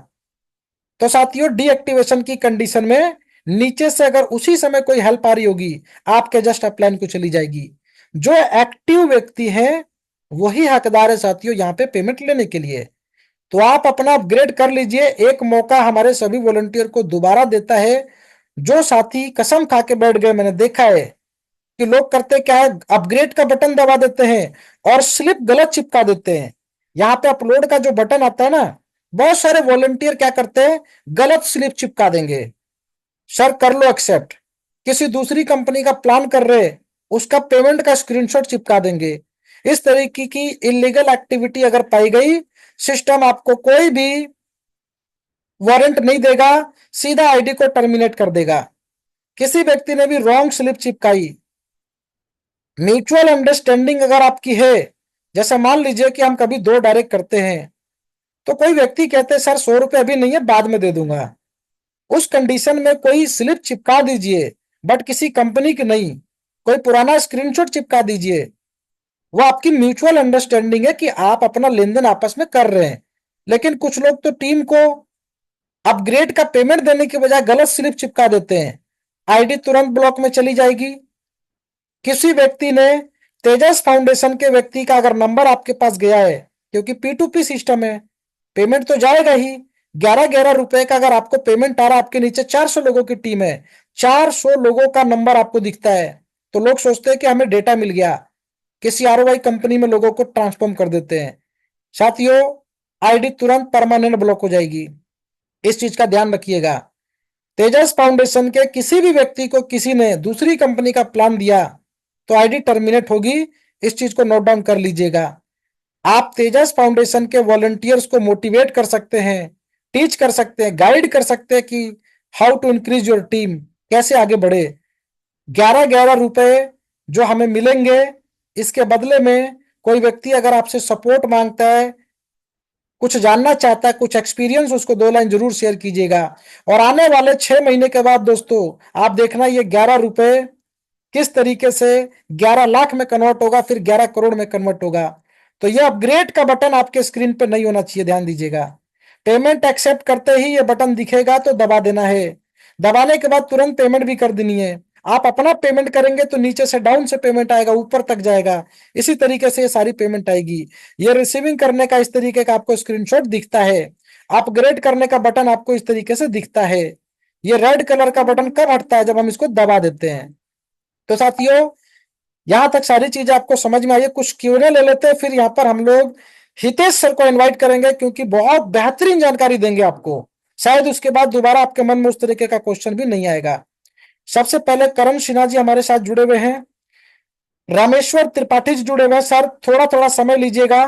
तो साथियों डीएक्टिवेशन की कंडीशन में नीचे से अगर उसी समय कोई हेल्प आ रही होगी, आपके जस्ट अपलाइन को चली जाएगी। जो एक्टिव व्यक्ति है वही हकदार है साथियों यहाँ पे पेमेंट लेने के लिए। तो आप अपना अपग्रेड कर लीजिए। एक मौका हमारे सभी वॉलंटियर को दोबारा देता है। जो साथी कसम खा के बैठ गए, मैंने देखा है कि लोग करते क्या है, अपग्रेड का बटन दबा देते हैं और स्लिप गलत चिपका देते हैं। यहाँ पे अपलोड का जो बटन आता है ना, बहुत सारे वॉलंटियर क्या करते हैं, गलत स्लिप चिपका देंगे। सर कर लो एक्सेप्ट, किसी दूसरी कंपनी का प्लान कर रहे, उसका पेमेंट का स्क्रीनशॉट चिपका देंगे। इस तरीके की इलीगल एक्टिविटी अगर पाई गई, सिस्टम आपको कोई भी वारंट नहीं देगा, सीधा आईडी को टर्मिनेट कर देगा। किसी व्यक्ति ने भी रॉन्ग स्लिप चिपकाई, म्यूचुअल अंडरस्टैंडिंग अगर आपकी है, जैसे मान लीजिए कि हम कभी दो डायरेक्ट करते हैं, तो कोई व्यक्ति कहते हैं सर 100 रुपये अभी नहीं है, बाद में दे दूंगा। उस कंडीशन में कोई स्लिप चिपका दीजिए, बट किसी कंपनी की नहीं, कोई पुराना स्क्रीनशॉट चिपका दीजिए। वो आपकी म्यूचुअल अंडरस्टैंडिंग है कि आप अपना लेन देन आपस में कर रहे हैं। लेकिन कुछ लोग तो टीम को अपग्रेड का पेमेंट देने के बजाय गलत स्लिप चिपका देते हैं, आईडी तुरंत ब्लॉक में चली जाएगी। किसी व्यक्ति ने तेजस फाउंडेशन के व्यक्ति का अगर नंबर आपके पास गया है, क्योंकि P2P सिस्टम है, पेमेंट तो जाएगा ही। 11-11 रुपए का अगर आपको पेमेंट आ रहा है, आपके नीचे 400 लोगों की टीम है, 400 लोगों का नंबर आपको दिखता है, तो लोग सोचते हैं कि हमें डेटा मिल गया, किसी ROI कंपनी में लोगों को ट्रांसफॉर्म कर देते हैं। साथियों आईडी तुरंत परमानेंट ब्लॉक हो जाएगी, इस चीज का ध्यान रखिएगा। तेजस फाउंडेशन के किसी भी व्यक्ति को किसी ने दूसरी कंपनी का प्लान दिया तो आईडी टर्मिनेट होगी, इस चीज को नोट डाउन कर लीजिएगा। आप तेजस फाउंडेशन के वॉलंटियर्स को मोटिवेट कर सकते हैं, टीच कर सकते हैं, गाइड कर सकते हैं कि how to increase your team, कैसे आगे बढ़े। 11-11 रुपए जो हमें मिलेंगे, इसके बदले में कोई व्यक्ति अगर आपसे सपोर्ट मांगता है, कुछ जानना चाहता है, कुछ एक्सपीरियंस, उसको 2 लाइन जरूर शेयर कीजिएगा। और आने वाले 6 महीने के बाद दोस्तों आप देखना ये 11 रुपए किस तरीके से 11 लाख में कन्वर्ट होगा, फिर 11 करोड़ में कन्वर्ट होगा। तो ये अपग्रेड का बटन आपके स्क्रीन पे नहीं होना चाहिए, ध्यान दीजिएगा। पेमेंट एक्सेप्ट करते ही ये बटन दिखेगा तो दबा देना है, दबाने के बाद तुरंत पेमेंट भी कर देनी है। आप अपना पेमेंट करेंगे तो नीचे से डाउन से पेमेंट आएगा, ऊपर तक जाएगा, इसी तरीके से ये सारी पेमेंट आएगी। ये रिसीविंग करने का इस तरीके का आपको स्क्रीनशॉट दिखता है, अपग्रेड करने का बटन आपको इस तरीके से दिखता है। ये रेड कलर का बटन कब हटता है, जब हम इसको दबा देते हैं। तो साथियों यहां तक सारी चीजें आपको समझ में आई है। कुछ क्यूरे ले लेते हैं, फिर यहाँ पर हम लोग हितेश सर को इनवाइट करेंगे, क्योंकि बहुत बेहतरीन जानकारी देंगे आपको। शायद उसके बाद दोबारा आपके मन में उस तरीके का क्वेश्चन भी नहीं आएगा। सबसे पहले करण सिन्हा जी हमारे साथ जुड़े हुए हैं, रामेश्वर त्रिपाठी जी जुड़े हुए हैं। सर थोड़ा थोड़ा समय लीजिएगा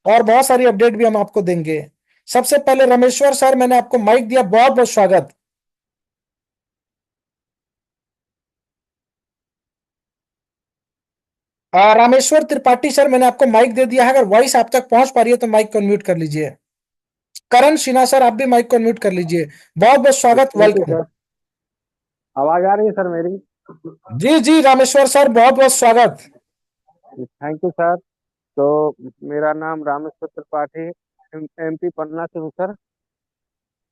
और बहुत सारी अपडेट भी हम आपको देंगे। सबसे पहले रामेश्वर सर, मैंने आपको माइक दिया, बहुत बहुत स्वागत। रामेश्वर त्रिपाठी सर, मैंने आपको माइक दे दिया है, अगर वॉइस आप तक पहुंच पा रही है तो माइक को अनम्यूट कर लीजिए। करण सिन्हा सर, आप भी माइक को अनम्यूट कर लीजिए। बहुत बहुत स्वागत, थैंक यू वेलकम। सर। आवाज आ रही है सर मेरी? जी जी रामेश्वर सर, बहुत बहुत स्वागत। Thank you sir. तो मेरा नाम रामेश्वर त्रिपाठी, MP पटना से हूँ सर।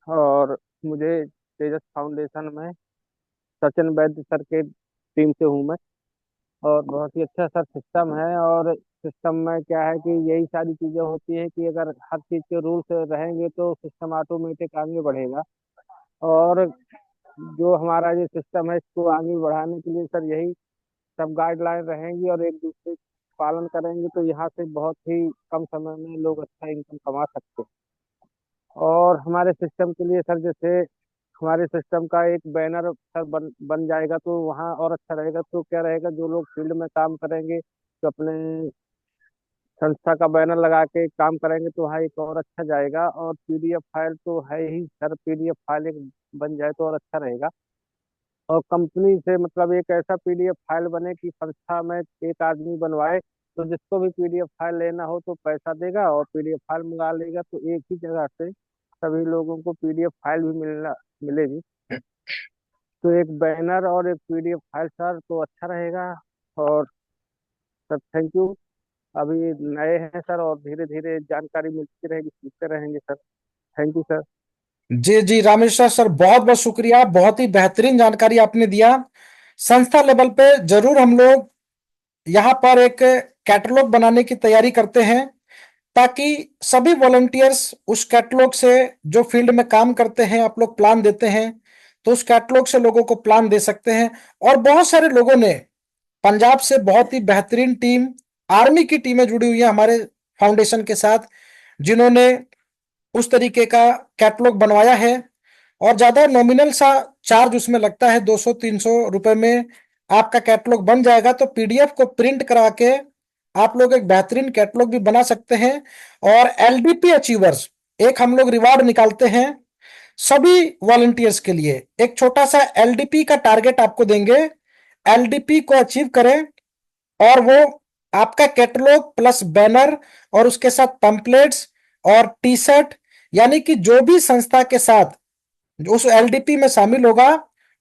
और मुझे तेजस फाउंडेशन में सचिन वैद्य सर के टीम से हूँ मैं। और बहुत ही अच्छा सर सिस्टम है। और सिस्टम में क्या है कि यही सारी चीज़ें होती है कि अगर हर चीज़ के रूल्स रहेंगे तो सिस्टम ऑटोमेटिक आगे बढ़ेगा। और जो हमारा ये सिस्टम है इसको आगे बढ़ाने के लिए सर यही सब गाइडलाइन रहेंगी और एक दूसरे का पालन करेंगे तो यहाँ से बहुत ही कम समय में लोग अच्छा इनकम कमा सकते हैं। और हमारे सिस्टम के लिए सर जैसे हमारे सिस्टम का एक बैनर सर बन बन जाएगा तो वहाँ और अच्छा रहेगा। तो क्या रहेगा, जो लोग फील्ड में काम करेंगे तो अपने संस्था का बैनर लगा के काम करेंगे तो वहाँ एक और अच्छा जाएगा। और PDF फाइल तो है ही सर, PDF फाइल एक बन जाए तो और अच्छा रहेगा। और कंपनी से मतलब एक ऐसा PDF फाइल बने कि संस्था में एक आदमी बनवाए तो जिसको भी PDF फाइल लेना हो तो पैसा देगा और PDF फाइल मंगा लेगा, तो एक ही जगह से सभी लोगों को PDF फाइल भी मिलेगी। तो एक बैनर और एक PDF फाइल सर तो अच्छा रहेगा। और सर थैंक यू। अभी नए हैं सर और धीरे धीरे जानकारी मिलती रहेगी, सीखते रहेंगे सर। Thank you sir. जी जी रामेश्वर सर, बहुत बहुत शुक्रिया, बहुत ही बेहतरीन जानकारी आपने दिया। संस्था लेवल पे जरूर हम लोग यहाँ पर एक कैटलॉग बनाने की तैयारी करते हैं, ताकि सभी वॉलंटियर्स उस कैटलॉग से, जो फील्ड में काम करते हैं, आप लोग प्लान देते हैं तो उस कैटलॉग से लोगों को प्लान दे सकते हैं। और बहुत सारे लोगों ने पंजाब से बहुत ही बेहतरीन टीम, आर्मी की टीमें जुड़ी हुई हैं हमारे फाउंडेशन के साथ, जिन्होंने उस तरीके का कैटलॉग बनवाया है। और ज्यादा नॉमिनल सा चार्ज उसमें लगता है, 200-300 रुपए में आपका कैटलॉग बन जाएगा। तो पीडीएफ को प्रिंट करा के आप लोग एक बेहतरीन कैटलॉग भी बना सकते हैं। और एलडीपी अचीवर्स, एक हम लोग रिवार्ड निकालते हैं सभी वॉलंटियर्स के लिए। एक छोटा सा एलडीपी का टारगेट आपको देंगे, एलडीपी को अचीव करें और वो आपका कैटलॉग प्लस बैनर और उसके साथ पंपलेट्स और टी शर्ट, यानी कि जो भी संस्था के साथ जो उस एलडीपी में शामिल होगा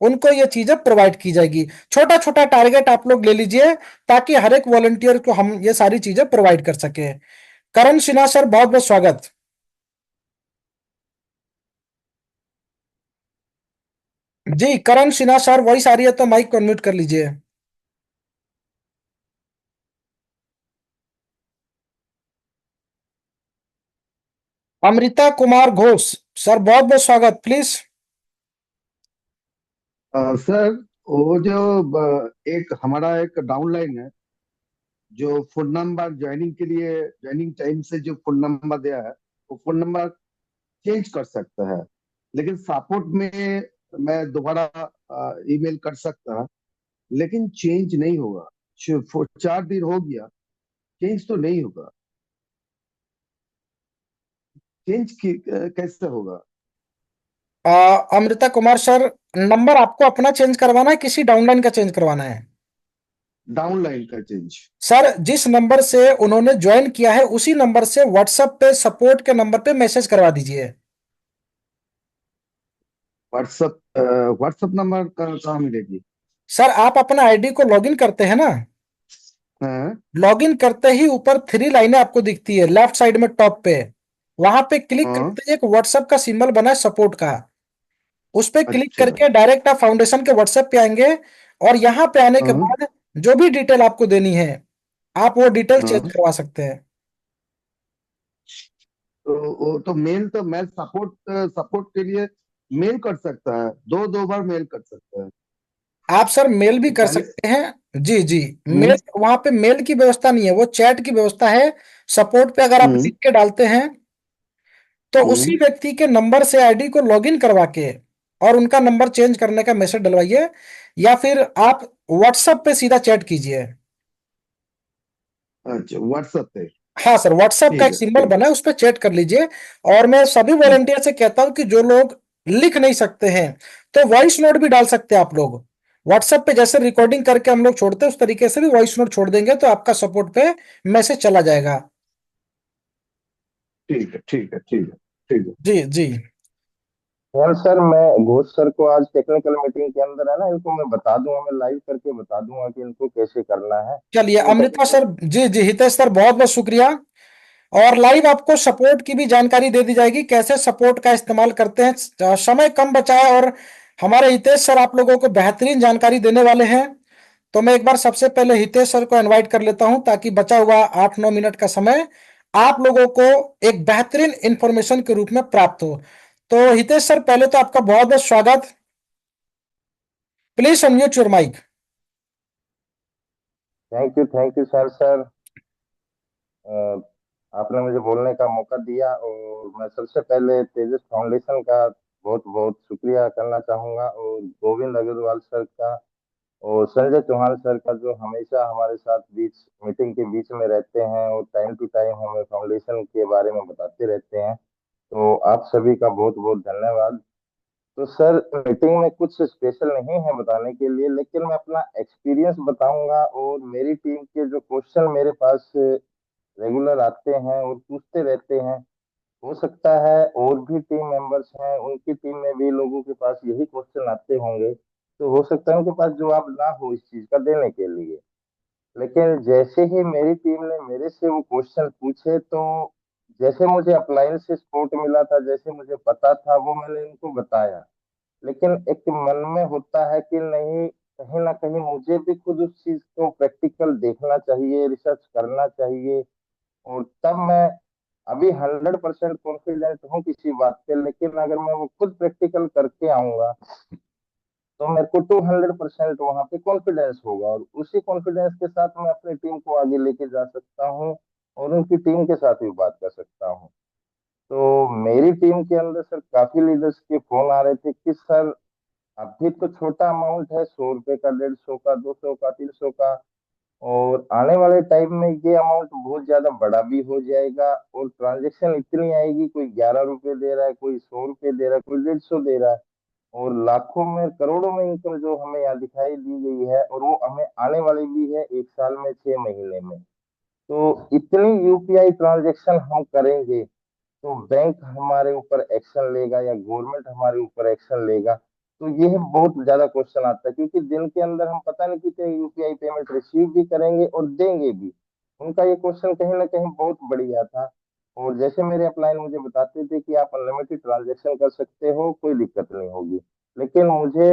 उनको ये चीजें प्रोवाइड की जाएगी। छोटा छोटा टारगेट आप लोग ले लीजिए, ताकि हर एक वॉलंटियर को हम ये सारी चीजें प्रोवाइड कर सके। करण सिन्हा सर, बहुत बहुत स्वागत। जी करण सिन्हा सर, वॉइस आ रही है तो माइक को अनम्यूट कर लीजिए। अमृता कुमार घोष सर, बहुत बहुत स्वागत, प्लीज। सर, वो जो एक हमारा एक डाउनलाइन है, जो फोन नंबर ज्वाइनिंग के लिए ज्वाइनिंग टाइम से जो फोन नंबर दिया है, वो फोन नंबर चेंज कर सकता है। लेकिन सपोर्ट में मैं दोबारा ईमेल कर सकता है, लेकिन चेंज नहीं होगा। 4 दिन हो गया, चेंज तो नहीं होगा। कैसे होगा? अमृता कुमार सर, नंबर आपको अपना चेंज करवाना है, किसी डाउनलाइन का चेंज करवाना है? डाउनलाइन का चेंज। सर, जिस नंबर से उन्होंने ज्वाइन किया है उसी नंबर से व्हाट्सएप पे सपोर्ट के नंबर पे मैसेज करवा दीजिए। व्हाट्सअप व्हाट्सअप नंबर कहाँ मिलेगी? सर, आप अपना आईडी को लॉगिन करते हैं ना, हाँ। लॉगिन करते ही ऊपर 3 लाइनें आपको दिखती है लेफ्ट साइड में टॉप पे, वहां पे क्लिक हाँ। करते ही एक व्हाट्सएप का सिंबल बना है सपोर्ट का, उस पे क्लिक अच्छा। करके डायरेक्ट आप फाउंडेशन के व्हाट्सएप पे आएंगे। और यहाँ पे आने के हाँ। बाद जो भी डिटेल आपको देनी है, आप वो डिटेल चेंज हाँ। करवा सकते हैं। तो वो तो मेल, तो मैं सपोर्ट सपोर्ट के लिए मेल कर सकता है, दो दो बार मेल कर सकता है। आप सर मेल भी तो कर पहले। सकते हैं। जी जी, मेल, हम्म। वहां पे मेल की व्यवस्था नहीं है, वो चैट की व्यवस्था है। सपोर्ट पे अगर आप हम्म। लिख के डालते हैं तो हम्म। उसी व्यक्ति के नंबर से आईडी को लॉगिन करवा के और उनका नंबर चेंज करने का मैसेज डलवाइए, या फिर आप व्हाट्सएप पे सीधा चैट कीजिए। अच्छा, व्हाट्सएप पे। हाँ सर, व्हाट्सएप का ठीक एक है, सिंबल ठीक। बना है, उस पर चैट कर लीजिए। और मैं सभी हम्म। वॉलंटियर से कहता हूँ कि जो लोग लिख नहीं सकते हैं तो वॉइस नोट भी डाल सकते हैं आप लोग। व्हाट्सएप पे जैसे रिकॉर्डिंग करके हम लोग छोड़ते हैं उस तरीके से भी वॉइस नोट छोड़ देंगे तो आपका सपोर्ट पे मैसेज चला जाएगा। ठीक है, ठीक है, ठीक है, ठीक है। जी जी। यार सर, मैं घोष सर को आज टेक्निकल मीटिंग के अंदर है ना, इनको मैं बता दूंगा, मैं लाइव करके बता दूंगा कि इनको कैसे करना है। चलिए तो अमृता सर, जी जी, हितेश सर, बहुत बहुत शुक्रिया। और लाइव आपको सपोर्ट की भी जानकारी दे दी जाएगी, कैसे सपोर्ट का इस्तेमाल करते हैं। समय कम बचा है और हमारे हितेश सर आप लोगों को बेहतरीन जानकारी देने वाले हैं। तो मैं एक बार सबसे पहले हितेश सर को इनवाइट कर लेता हूं, ताकि बचा हुआ 8-9 मिनट का समय आप लोगों को एक बेहतरीन इंफॉर्मेशन के रूप में प्राप्त हो। तो हितेश सर, पहले तो आपका बहुत बहुत स्वागत। Please unmute your mic. Thank you sir. Sir, आपने मुझे बोलने का मौका दिया, और मैं सबसे पहले तेजस फाउंडेशन का बहुत बहुत शुक्रिया करना चाहूंगा, और गोविंद अग्रवाल सर का और संजय चौहान सर का, जो हमेशा हमारे साथ बीच मीटिंग के बीच में रहते हैं और टाइम टू टाइम हमें फाउंडेशन के बारे में बताते रहते हैं। तो आप सभी का बहुत बहुत धन्यवाद। तो सर, मीटिंग में कुछ स्पेशल नहीं है बताने के लिए, लेकिन मैं अपना एक्सपीरियंस बताऊंगा, और मेरी टीम के जो क्वेश्चन मेरे पास रेगुलर आते हैं और पूछते रहते हैं। हो सकता है और भी टीम मेंबर्स हैं, उनकी टीम में भी लोगों के पास यही क्वेश्चन आते होंगे, तो हो सकता है उनके पास जवाब ना हो इस चीज का देने के लिए। लेकिन जैसे ही मेरी टीम ने मेरे से वो क्वेश्चन पूछे, तो जैसे मुझे अपलाइन से सपोर्ट मिला था, जैसे मुझे पता था, वो मैंने इनको बताया। लेकिन एक मन में होता है कि नहीं, कहीं ना कहीं मुझे भी खुद उस चीज को प्रैक्टिकल देखना चाहिए, रिसर्च करना चाहिए। और तब मैं अभी 100% कॉन्फिडेंट हूँ किसी बात पे, लेकिन अगर मैं वो खुद प्रैक्टिकल करके आऊंगा तो मेरे को 200% वहां पे कॉन्फिडेंस होगा, और उसी कॉन्फिडेंस के साथ मैं अपनी टीम को आगे लेके जा सकता हूँ और उनकी टीम के साथ भी बात कर सकता हूँ। तो मेरी टीम के अंदर सर काफी लीडर्स के फोन आ रहे थे कि सर अभी तो छोटा अमाउंट है, 100 रुपए का, 150 का, 200 का, 300 का, और आने वाले टाइम में ये अमाउंट बहुत ज्यादा बड़ा भी हो जाएगा और ट्रांजेक्शन इतनी आएगी, कोई 11 रुपए दे रहा है, कोई 100 रुपए दे रहा है, कोई 150 दे रहा है, और लाखों में, करोड़ों में इनकम जो हमें यहाँ दिखाई दी गई है, और वो हमें आने वाली भी है 1 साल में, 6 महीने में। तो इतनी यूपीआई ट्रांजेक्शन हम करेंगे तो बैंक हमारे ऊपर एक्शन लेगा या गवर्नमेंट हमारे ऊपर एक्शन लेगा? तो ये बहुत ज्यादा क्वेश्चन आता है, क्योंकि दिन के अंदर हम पता नहीं कितने यूपीआई पेमेंट रिसीव भी करेंगे और देंगे भी। उनका ये क्वेश्चन कहीं ना कहीं बहुत बढ़िया था। और जैसे मेरे अपलाइन मुझे बताते थे कि आप अनलिमिटेड ट्रांजेक्शन कर सकते हो, कोई दिक्कत नहीं होगी, लेकिन मुझे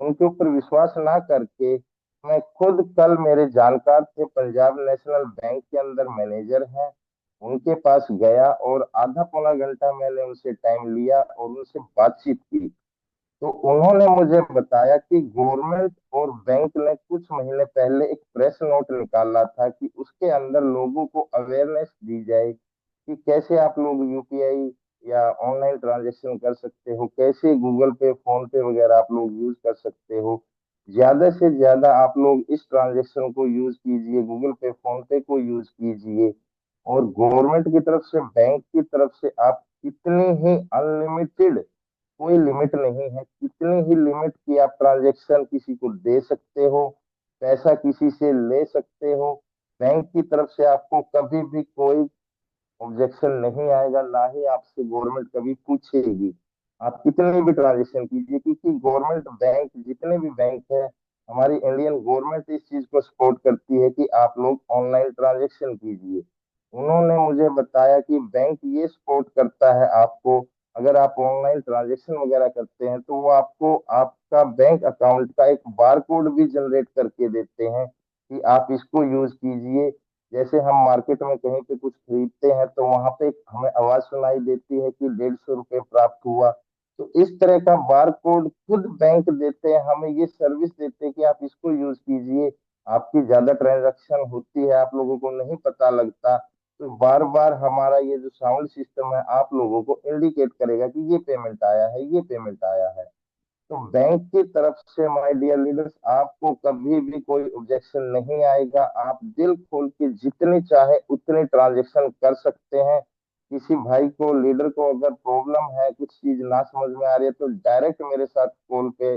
उनके ऊपर विश्वास ना करके मैं खुद, कल मेरे जानकार थे पंजाब नेशनल बैंक के अंदर मैनेजर हैं, उनके पास गया और आधा पौना घंटा मैंने उनसे टाइम लिया और उनसे बातचीत की। तो उन्होंने मुझे बताया कि गवर्नमेंट और बैंक ने कुछ महीने पहले एक प्रेस नोट निकाला था कि उसके अंदर लोगों को अवेयरनेस दी जाए कि कैसे आप लोग यूपीआई या ऑनलाइन ट्रांजैक्शन कर सकते हो, कैसे गूगल पे, फोन पे वगैरह आप लोग यूज कर सकते हो। ज्यादा से ज्यादा आप लोग इस ट्रांजैक्शन को यूज कीजिए, गूगल पे, फोन पे को यूज कीजिए। और गवर्नमेंट की तरफ से, बैंक की तरफ से आप कितनी ही अनलिमिटेड, कोई लिमिट नहीं है, कितनी ही लिमिट की आप ट्रांजैक्शन किसी को दे सकते हो, पैसा किसी से ले सकते हो। बैंक की तरफ से आपको कभी भी कोई ऑब्जेक्शन नहीं आएगा, ना ही आपसे गवर्नमेंट कभी पूछेगी। आप कितने भी ट्रांजेक्शन कीजिए, क्योंकि गवर्नमेंट बैंक, जितने भी बैंक है, हमारी इंडियन गवर्नमेंट इस चीज को सपोर्ट करती है कि आप लोग ऑनलाइन ट्रांजेक्शन कीजिए। उन्होंने मुझे बताया कि बैंक ये सपोर्ट करता है आपको, अगर आप ऑनलाइन ट्रांजेक्शन वगैरह करते हैं तो वो आपको आपका बैंक अकाउंट का एक बार कोड भी जनरेट करके देते हैं कि आप इसको यूज कीजिए। जैसे हम मार्केट में कहीं पे कुछ खरीदते हैं तो वहां पे हमें आवाज सुनाई देती है कि 150 रुपये प्राप्त हुआ। तो इस तरह का बार कोड खुद बैंक देते हैं, हमें ये सर्विस देते हैं कि आप इसको यूज कीजिए। आपकी ज्यादा ट्रांजैक्शन होती है, आप लोगों को नहीं पता लगता, तो बार बार हमारा ये जो साउंड सिस्टम है आप लोगों को इंडिकेट करेगा कि ये पेमेंट आया है, ये पेमेंट आया है। तो बैंक की तरफ से माय डियर लीडर्स आपको कभी भी कोई ऑब्जेक्शन नहीं आएगा, आप दिल खोल के जितने चाहे उतने ट्रांजेक्शन कर सकते हैं। किसी भाई को, लीडर को अगर प्रॉब्लम है, कुछ चीज ना समझ में आ रही है, तो डायरेक्ट मेरे साथ कॉल पे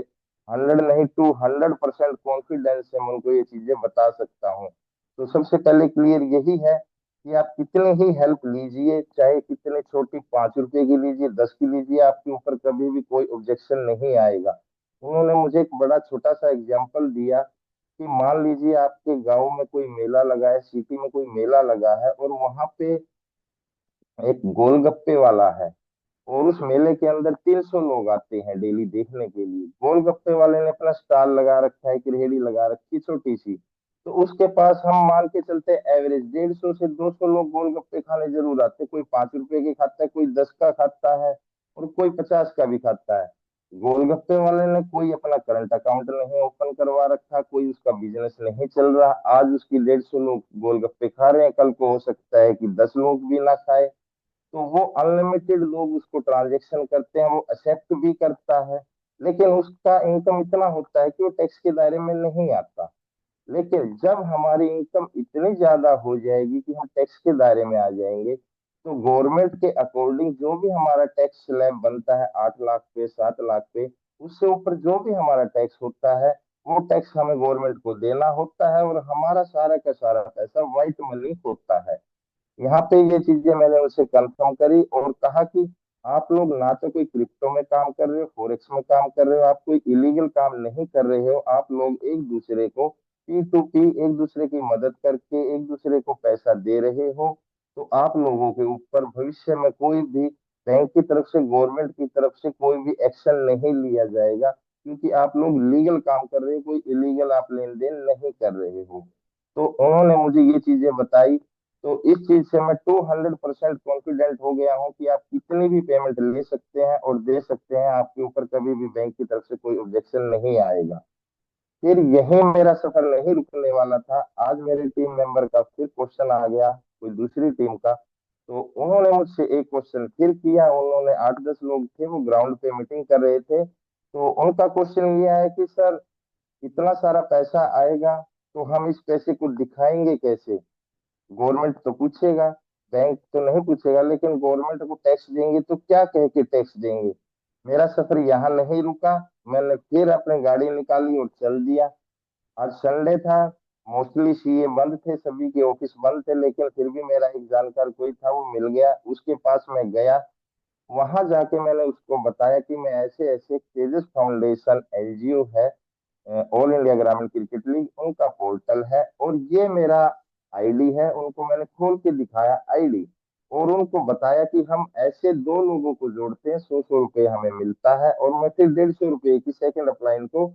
100 नहीं 200% कॉन्फिडेंस से मैं उनको ये चीजें बता सकता हूँ। तो सबसे पहले क्लियर यही है कि आप कितनी ही हेल्प लीजिए, चाहे कितने छोटी, 5 रुपए की लीजिए, 10 की लीजिए, आपके ऊपर कभी भी कोई ऑब्जेक्शन नहीं आएगा। उन्होंने मुझे एक बड़ा छोटा सा एग्जाम्पल दिया कि मान लीजिए आपके गांव में कोई मेला लगा है, सिटी में कोई मेला लगा है, और वहां पे एक गोलगप्पे वाला है, और उस मेले के अंदर 300 लोग आते हैं डेली देखने के लिए। गोलगप्पे वाले ने अपना स्टॉल लगा रखा है, कि रेहड़ी लगा रखी है छोटी सी, तो उसके पास हम मान के चलते एवरेज 150 से 200 लोग गोलगप्पे खाने जरूर आते हैं। कोई 5 रुपए के खाता है, कोई 10 का खाता है, और कोई 50 का भी खाता है। गोलगप्पे वाले ने कोई अपना करंट अकाउंट नहीं ओपन करवा रखा, कोई उसका बिजनेस नहीं चल रहा, आज उसकी 150 लोग गोलगप्पे खा रहे हैं, कल को हो सकता है कि 10 लोग भी ना खाए। तो वो अनलिमिटेड लोग उसको ट्रांजेक्शन करते हैं, वो एक्सेप्ट भी करता है, लेकिन उसका इनकम इतना होता है कि वो टैक्स के दायरे में नहीं आता। लेकिन जब हमारी इनकम इतनी ज्यादा हो जाएगी कि हम टैक्स के दायरे में आ जाएंगे, तो गवर्नमेंट के अकॉर्डिंग जो भी हमारा टैक्स स्लैब बनता है 8 लाख पे, 7 लाख पे, उससे ऊपर जो भी हमारा टैक्स होता है, वो टैक्स हमें गवर्नमेंट को देना होता है, और हमारा सारा का सारा पैसा व्हाइट मनी होता है। यहाँ पे ये चीजें मैंने उनसे कंफर्म करी और कहा कि आप लोग ना तो कोई क्रिप्टो में काम कर रहे हो, फॉरेक्स में काम कर रहे हो, आप कोई इलीगल काम नहीं कर रहे हो, आप लोग एक दूसरे को P2P, एक दूसरे की मदद करके एक दूसरे को पैसा दे रहे हो। तो आप लोगों के ऊपर भविष्य में कोई भी बैंक की तरफ से, गवर्नमेंट की तरफ से कोई भी एक्शन नहीं लिया जाएगा, क्योंकि आप लोग लीगल काम कर रहे हो, कोई इलीगल आप लेन देन नहीं कर रहे हो। तो उन्होंने मुझे ये चीजें बताई, तो इस चीज से मैं 200% कॉन्फिडेंट हो गया हूँ कि आप कितनी भी पेमेंट ले सकते हैं और दे सकते हैं, आपके ऊपर कभी भी बैंक की तरफ से कोई ऑब्जेक्शन नहीं आएगा। फिर यही मेरा सफर नहीं रुकने वाला था। आज मेरे टीम मेंबर का फिर क्वेश्चन आ गया, कोई दूसरी टीम का, तो उन्होंने मुझसे एक क्वेश्चन फिर किया। उन्होंने 8-10 लोग थे, वो ग्राउंड पे मीटिंग कर रहे थे, तो उनका क्वेश्चन ये है कि सर, इतना सारा पैसा आएगा तो हम इस पैसे को दिखाएंगे कैसे? गवर्नमेंट तो पूछेगा, बैंक तो नहीं पूछेगा, लेकिन गवर्नमेंट को टैक्स देंगे तो क्या कह के टैक्स देंगे? मेरा सफर यहाँ नहीं रुका, मैंने फिर अपनी गाड़ी निकाली और चल दिया। आज संडे था, मोस्टली सीए बंद थे, सभी के ऑफिस बंद थे, लेकिन फिर भी मेरा एक जानकार कोई था, वो मिल गया, उसके पास मैं गया। वहां जाके मैंने उसको बताया कि मैं ऐसे ऐसे, तेजस फाउंडेशन एनजीओ है, ऑल इंडिया ग्रामीण क्रिकेट लीग, उनका पोर्टल है, और ये मेरा आईडी है। उनको मैंने खोल के दिखाया आईडी, और उनको बताया कि हम ऐसे दो लोगों को जोड़ते हैं, 100-100 रुपये हमें मिलता है, और मैं फिर 150 रुपये की सेकंड अपलाइन को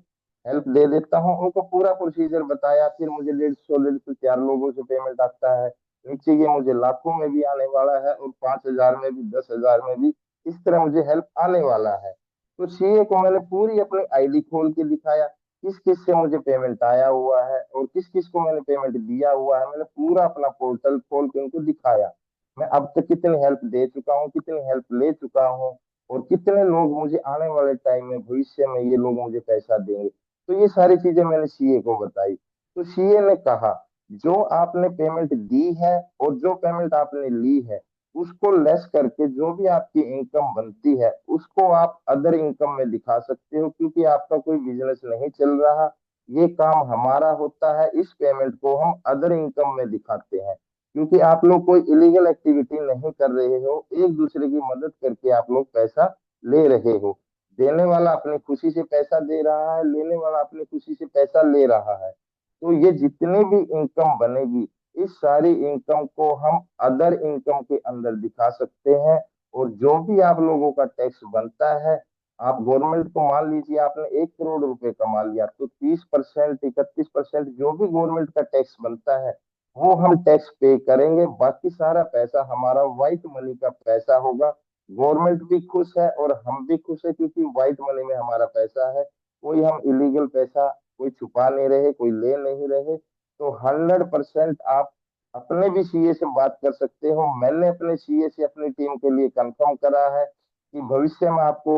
हेल्प दे देता हूँ। उनको पूरा प्रोसीजर बताया, फिर मुझे 150 4 लोगों से पेमेंट आता है, नीचे ये मुझे लाखों में भी आने वाला है, और 5,000 में भी, 10,000 में भी, इस तरह मुझे हेल्प आने वाला है। तो सीए को मैंने पूरी अपनी आईडी खोल के दिखाया, किस किस से मुझे पेमेंट आया हुआ है और किस किस को मैंने पेमेंट दिया हुआ है। मैंने पूरा अपना पोर्टल खोल के उनको दिखाया, मैं अब तक कितनी हेल्प दे चुका हूँ, कितनी हेल्प ले चुका हूँ, और कितने लोग मुझे आने वाले टाइम में, भविष्य में ये लोग मुझे पैसा देंगे। तो ये सारी चीजें मैंने सीए को बताई। तो सीए ने कहा, जो आपने पेमेंट दी है और जो पेमेंट आपने ली है, उसको लेस करके जो भी आपकी इनकम बनती है, उसको आप अदर इनकम में दिखा सकते हो, क्योंकि आपका कोई बिजनेस नहीं चल रहा, ये काम हमारा होता है, इस पेमेंट को हम अदर इनकम में दिखाते हैं, क्योंकि आप लोग कोई इलीगल एक्टिविटी नहीं कर रहे हो, एक दूसरे की मदद करके आप लोग पैसा ले रहे हो। देने वाला अपनी खुशी से पैसा दे रहा है, लेने वाला अपनी खुशी से पैसा ले रहा है। तो ये जितनी भी इनकम बनेगी, इस सारी इनकम को हम अदर इनकम के अंदर दिखा सकते हैं, और जो भी आप लोगों का टैक्स बनता है, आप गवर्नमेंट को, मान लीजिए आपने 1 करोड़ रुपए कमा लिया, तो 30%, 31% जो भी गवर्नमेंट का टैक्स बनता है, वो हम टैक्स पे करेंगे। बाकी सारा पैसा हमारा व्हाइट मनी का पैसा होगा। गवर्नमेंट भी खुश है और हम भी खुश है, क्योंकि व्हाइट मनी में हमारा पैसा है, कोई हम इलीगल पैसा कोई छुपा नहीं रहे, कोई ले नहीं रहे। तो 100% आप अपने भी सीए से बात कर सकते हो। मैंने अपने सीए से अपनी टीम के लिए कंफर्म करा है कि भविष्य में आपको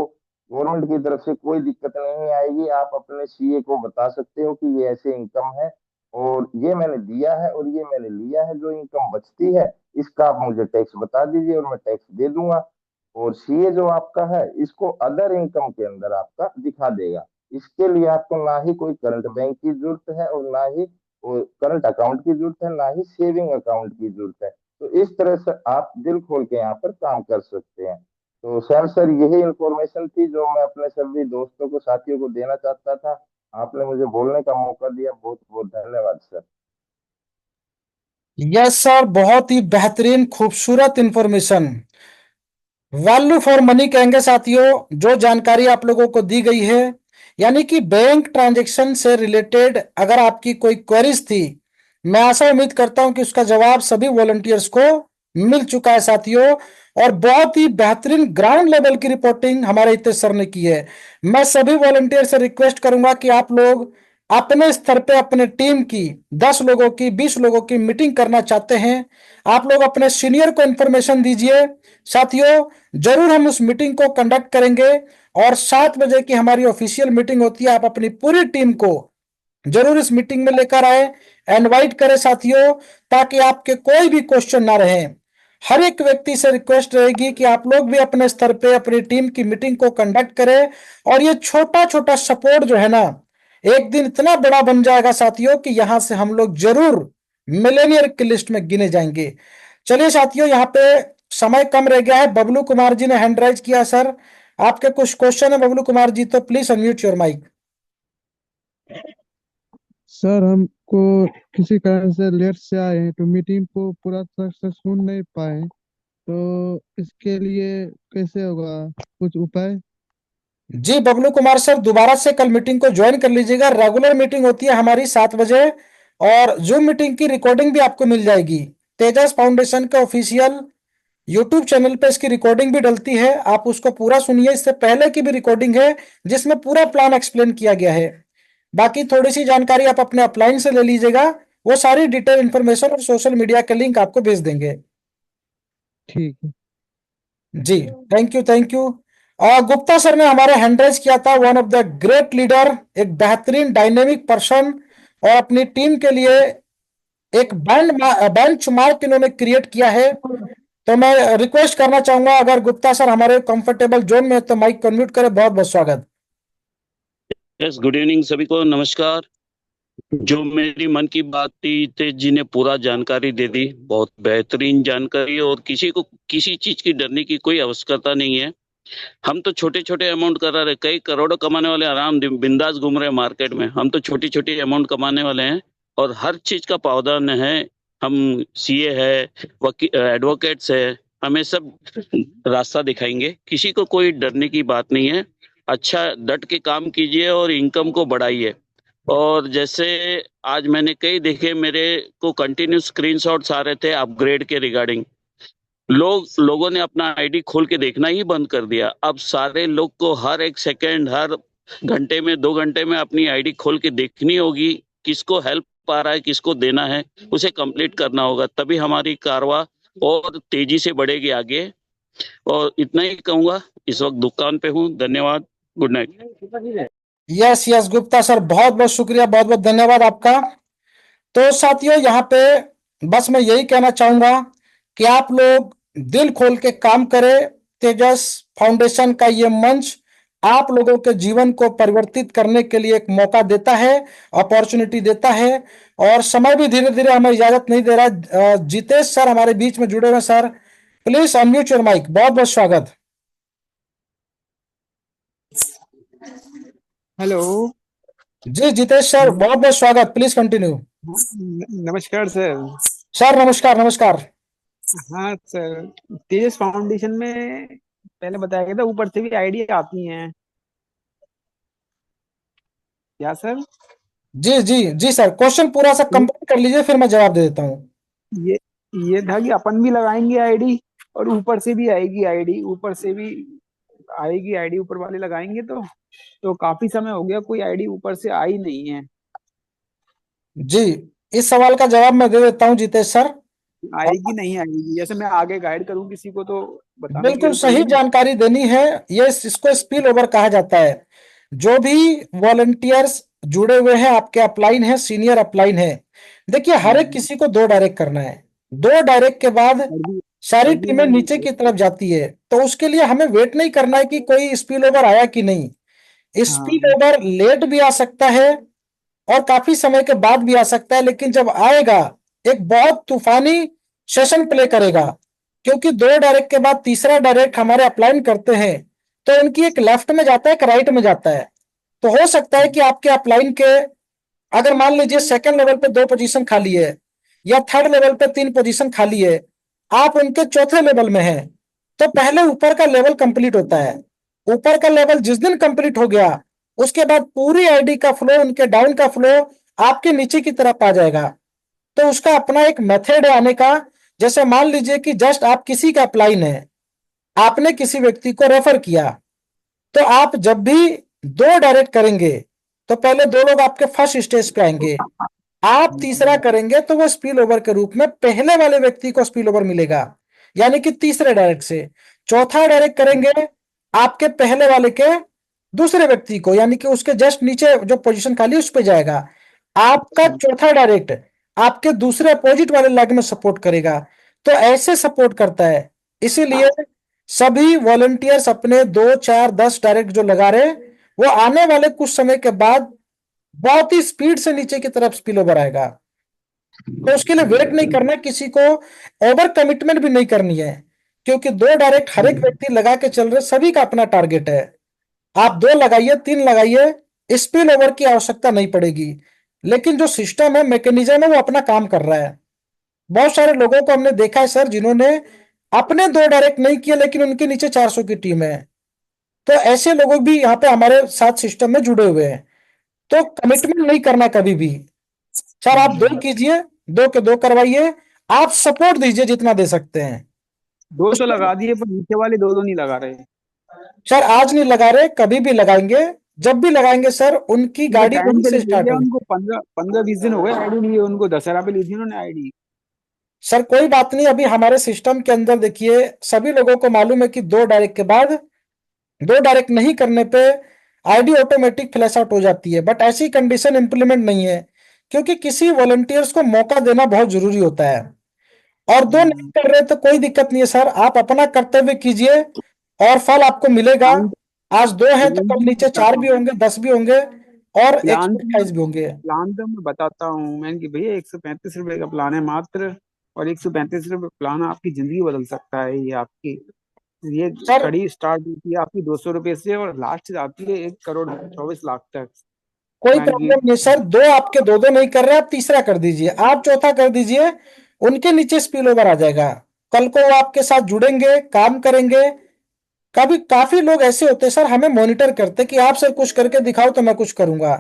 गवर्नमेंट की तरफ से कोई दिक्कत नहीं आएगी। आप अपने सीए को बता सकते हो कि ये ऐसे इनकम है, और ये मैंने दिया है और ये मैंने लिया है, जो इनकम बचती है इसका आप मुझे टैक्स बता दीजिए और मैं टैक्स दे दूंगा। और सीए जो आपका है, इसको अदर इनकम के अंदर आपका दिखा देगा। इसके लिए आपको ना ही कोई करंट बैंक की जरूरत है, और ना ही करंट अकाउंट की जरूरत है, ना ही सेविंग अकाउंट की जरूरत है। तो इस तरह से आप दिल खोल के यहाँ पर काम कर सकते हैं। तो सैम सर, यही इंफॉर्मेशन थी जो मैं अपने सभी दोस्तों को, साथियों को देना चाहता था। आपने मुझे बोलने का मौका दिया, बहुत बहुत धन्यवाद सर। यस सर, बहुत ही बेहतरीन खूबसूरत इंफॉर्मेशन, वैल्यू फॉर मनी कहेंगे साथियों, जो जानकारी आप लोगों को दी गई है। यानी कि बैंक ट्रांजैक्शन से रिलेटेड अगर आपकी कोई क्वेरीज थी, मैं आशा उम्मीद करता हूं कि उसका जवाब सभी वॉलंटियर्स को मिल चुका है साथियों। और बहुत ही बेहतरीन ग्राउंड लेवल की रिपोर्टिंग हमारे हितेश सर ने की है। मैं सभी वॉलंटियर से रिक्वेस्ट करूंगा कि आप लोग अपने स्तर पे अपने टीम की 10 लोगों की, 20 लोगों की मीटिंग करना चाहते हैं, आप लोग अपने सीनियर को इंफॉर्मेशन दीजिए। साथियों, जरूर हम उस मीटिंग को कंडक्ट करेंगे, और 7 बजे की हमारी ऑफिशियल मीटिंग होती है। आप अपनी पूरी टीम को जरूर इस मीटिंग में लेकर आए, इनवाइट करें साथियों, ताकि आपके कोई भी क्वेश्चन ना रहे। हर एक व्यक्ति से रिक्वेस्ट रहेगी कि आप लोग भी अपने स्तर पे अपनी टीम की मीटिंग को कंडक्ट करें, और ये छोटा छोटा सपोर्ट जो है ना, एक दिन इतना बड़ा बन जाएगा साथियों कि यहां से हम लोग जरूर मिलेनियर की लिस्ट में गिने जाएंगे। चलिए साथियों, यहाँ पे समय कम रह गया है। बबलू कुमार जी ने हैंड राइज किया। सर, आपके कुछ क्वेश्चन है बबलू कुमार जी, तो please unmute your mic. Sir हमको किसी कारण से लेट से आए हैं तो मीटिंग को पूरा तरह से सुन नहीं पाए, तो इसके लिए कैसे होगा, कुछ उपाय? जी बबलू कुमार सर, दोबारा से कल मीटिंग को ज्वाइन कर लीजिएगा। रेगुलर मीटिंग होती है हमारी 7 बजे, और जूम मीटिंग की रिकॉर्डिंग भी आपको मिल जाएगी। तेजस फाउंडेशन के ऑफिशियल यूट्यूब चैनल पे इसकी रिकॉर्डिंग भी डलती है, आप उसको पूरा सुनिए। इससे पहले की भी रिकॉर्डिंग है जिसमें पूरा प्लान एक्सप्लेन किया गया है। बाकी थोड़ी सी जानकारी आप अपने अपलाइन से ले लीजिएगा, वो सारी डिटेल इन्फॉर्मेशन और सोशल मीडिया के लिंक आपको भेज देंगे। ठीक है। जी, thank you thank you. Gupta sir ने हमारे हैंडराइज किया था, one of the great leader, एक बेहतरीन डायनेमिक पर्सन, और अपनी टीम के लिए एक बेंच मार्क इन्होंने क्रिएट किया है। तो मैं रिक्वेस्ट करना चाहूंगा, अगर गुप्ता सर हमारे कंफर्टेबल जोन में है तो माइक को अनम्यूट करें। बहुत बहुत स्वागत। यस, गुड इवनिंग सभी को, नमस्कार। जो मेरी मन की बात थी, तेज जी ने पूरा जानकारी दे दी, बहुत बेहतरीन जानकारी, और किसी को किसी चीज की डरने की कोई आवश्यकता नहीं है। हम तो छोटे छोटे अमाउंट करा रहे, कई करोड़ों कमाने वाले आराम बिंदास घूम रहे हैं मार्केट में। हम तो छोटी छोटी अमाउंट कमाने वाले हैं, और हर चीज का प्रावधान है। हम सीए है, वकील, एडवोकेट्स है, हमें सब रास्ता दिखाएंगे। किसी को कोई डरने की बात नहीं है। अच्छा डट के काम कीजिए और इनकम को बढ़ाइए। और जैसे आज मैंने कई देखे, मेरे को कंटिन्यू स्क्रीनशॉट्स आ रहे थे अपग्रेड के रिगार्डिंग। लोगों ने अपना आईडी खोल के देखना ही बंद कर दिया। अब सारे लोग को हर एक सेकंड, हर घंटे में, 2 घंटे में अपनी आईडी खोल के देखनी होगी। किसको हेल्प आ रहा है, किसको देना है, उसे कंप्लीट करना होगा, तभी हमारी कारवां और तेजी से बढ़ेगी आगे। और इतना ही कहूंगा, इस वक्त दुकान पे हूँ। धन्यवाद, good night. Yes yes Gupta sir, बहुत बहुत शुक्रिया, बहुत बहुत धन्यवाद आपका। तो साथियों, यहाँ पे बस मैं यही कहना चाहूंगा कि आप लोग दिल खोल के काम करें। तेजस फाउंडेशन का ये मंच आप लोगों के जीवन को परिवर्तित करने के लिए एक मौका देता है, अपॉर्चुनिटी देता है, और समय भी धीरे धीरे हमें इजाजत नहीं दे रहा। जितेश सर हमारे बीच में जुड़े हुए। Sir please unmute your mic. बहुत बहुत स्वागत। हेलो। जी जितेश सर, बहुत बहुत स्वागत, प्लीज कंटिन्यू। नमस्कार सर। सर नमस्कार नमस्कार। हाँ सर, तेजस फाउंडेशन में पहले बताया गया था ऊपर से भी आइडिया आती हैं, क्या सर? जी जी जी सर, क्वेश्चन पूरा सा कंप्लीट कर लीजिए, फिर मैं जवाब दे देता हूँ। ये ये था कि अपन भी लगाएंगे आईडी, और ऊपर से भी आएगी आईडी, ऊपर से भी आएगी आईडी, ऊपर वाले लगाएंगे तो काफी समय हो गया कोई आईडी ऊपर से आई नहीं है। जी, इस सवाल का जवाब मैं दे देता हूँ जितेश सर। आएगी नहीं आएगी, जैसे मैं आगे गाइड करूँ किसी को तो बताने की बिल्कुल जरूरत सही पड़ेगी। जानकारी देनी है। ये इसको स्पिल ओवर कहा जाता है। जो भी वॉलंटियर्स जुड़े हुए हैं, आपके अपलाइन है, सीनियर अपलाइन है, देखिए हर एक किसी को 2 डायरेक्ट करना है। 2 डायरेक्ट के बाद सारी अभी टीमें नीचे की तरफ जाती है, तो उसके लिए हमें वेट नहीं करना है कि कोई स्पिल ओवर आया कि नहीं। स्पिल ओवर लेट भी आ सकता है और काफी समय के बाद भी आ सकता है, लेकिन जब आएगा एक बहुत तूफानी सेशन प्ले करेगा। क्योंकि 2 डायरेक्ट के बाद तीसरा डायरेक्ट हमारे अपलाइन करते हैं, तो उनकी एक लेफ्ट में जाता है, एक राइट में जाता है। तो हो सकता है कि आपके अपलाइन के, अगर मान लीजिए सेकंड लेवल पे 2 पोजीशन खाली है, या थर्ड लेवल पे 3 पोजीशन खाली है, आप उनके चौथे लेवल में हैं, तो पहले ऊपर का लेवल कंप्लीट होता है। ऊपर का लेवल जिस दिन कंप्लीट हो गया, उसके बाद पूरी आईडी का फ्लो, उनके डाउन का फ्लो आपके नीचे की तरफ आ जाएगा। तो उसका अपना एक मेथड है आने का। जैसे मान लीजिए कि जस्ट आप किसी का अपलाइन है, आपने किसी व्यक्ति को रेफर किया, तो आप जब भी 2 डायरेक्ट करेंगे तो पहले 2 लोग आपके फर्स्ट स्टेज पे आएंगे, आप तीसरा करेंगे तो वो स्पिल ओवर के रूप में पहले वाले व्यक्ति को स्पिल ओवर मिलेगा, यानी कि तीसरे डायरेक्ट से। चौथा डायरेक्ट करेंगे आपके पहले वाले के दूसरे व्यक्ति को, यानी कि उसके जस्ट नीचे जो पोजीशन खाली उस पे जाएगा। आपका चौथा डायरेक्ट आपके दूसरे अपोजिट वाले लेग में सपोर्ट करेगा। तो ऐसे सपोर्ट करता है। इसीलिए सभी वॉलंटियर्स अपने 2, 4, 10 डायरेक्ट जो लगा रहे, वो आने वाले कुछ समय के बाद बहुत ही स्पीड से नीचे की तरफ स्पिल ओवर आएगा। तो उसके लिए वेट नहीं करना, किसी को ओवर कमिटमेंट भी नहीं करनी है, क्योंकि 2 डायरेक्ट हर एक व्यक्ति लगा के चल रहे, सभी का अपना टारगेट है। आप 2 लगाइए, 3 लगाइए, स्पिल ओवर की आवश्यकता नहीं पड़ेगी। लेकिन जो सिस्टम है, मैकेनिज्म है, वो अपना काम कर रहा है। बहुत सारे लोगों को हमने देखा है सर, जिन्होंने अपने 2 डायरेक्ट नहीं किए, लेकिन उनके नीचे 400 की टीम है। तो ऐसे लोग भी यहाँ पे हमारे साथ सिस्टम में जुड़े हुए हैं। तो कमिटमेंट नहीं करना कभी भी। सर आप 2 कीजिए, 2 के 2 करवाइए, आप सपोर्ट दीजिए जितना दे सकते हैं। दो तो उसके लगा दिए, पर नीचे वाले दो नहीं लगा रहे। सर आज नहीं लगा रहे, कभी भी लगाएंगे। जब भी लगाएंगे सर, उनकी तो गाड़ी टाइम वहीं पे से ले स्टार्ट लिया होगी। उनको, 15-20 दिन हो गए आईडी लिए उनको, दशहरा पे ली थी उन्होंने आईडी। सर कोई बात नहीं, अभी हमारे सिस्टम के अंदर देखिए, सभी लोगों को मालूम है कि 2 डायरेक्ट के बाद, 2 डायरेक्ट नहीं करने पे आईडी ऑटोमेटिक फ्लैश आउट हो जाती है। बट ऐसी कंडीशन इंप्लीमेंट नहीं है, क्योंकि किसी वॉलंटियर्स को मौका देना बहुत जरूरी होता है। और 2 नहीं कर रहे तो कोई दिक्कत नहीं है सर, आप अपना कर्तव्य कीजिए और फल आपको मिलेगा। प्लान आज 2 है तो प्लान कल तो मैं नीचे बताता 4 भी हूँ। होंगे, 10 भी होंगे, और प्लान तो मैं 128 भी होंगे। प्लान तो मैं बताता हूँ मैं कि भैया, 135 रुपए का प्लान है मात्र। और 135 रुपए प्लान आपकी जिंदगी बदल सकता है। ये आपकी, ये सर कड़ी स्टार्ट होती है आपकी 200 रुपए से, और लास्ट जाती है 1 करोड़ 24 लाख तक। कोई मैं कि प्रॉब्लम नहीं सर, 2 आपके 2 नहीं कर रहे, आप तीसरा कर दीजिए, आप चौथा कर दीजिए। उनके नीचे स्पिल ओवर आ जाएगा, कल को वो आपके साथ जुड़ेंगे, काम करेंगे। कभी काफी लोग ऐसे होते हैं सर, हमें मॉनिटर करते कि आप सर कुछ करके दिखाओ तो मैं कुछ करूंगा।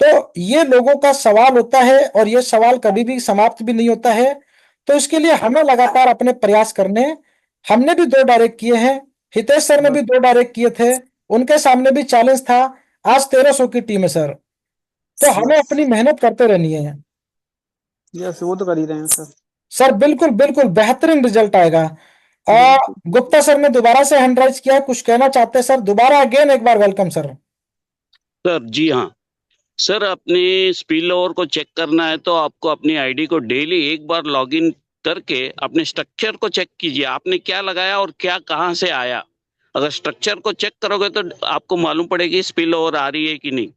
तो ये लोगों का सवाल होता है, और ये सवाल कभी भी समाप्त भी नहीं होता है। तो इसके लिए हमें लगातार अपने प्रयास करने हैं। हमने भी 2 डायरेक्ट किए हैं, हितेश सर ने भी बस 2 डायरेक्ट किए थे, उनके सामने भी चैलेंज था। आज 1300 की टीम है सर। तो हमें बस अपनी मेहनत करते रहनी है। यस, वो तो कर ही रहे हैं सर। सर बिल्कुल बिल्कुल बेहतरीन रिजल्ट आएगा। और बिल्कुल। गुप्ता सर ने दोबारा से हैंड राइज किया, कुछ कहना चाहते हैं सर? दोबारा अगेन एक बार वेलकम सर। सर जी हाँ। सर अपने स्पिल ओवर को चेक करना है तो आपको अपनी आईडी को डेली एक बार लॉगिन करके अपने स्ट्रक्चर को चेक कीजिए, आपने क्या लगाया और क्या कहाँ से आया। अगर स्ट्रक्चर को चेक करोगे तो आपको मालूम पड़ेगी स्पिल ओवर आ रही है कि नहीं।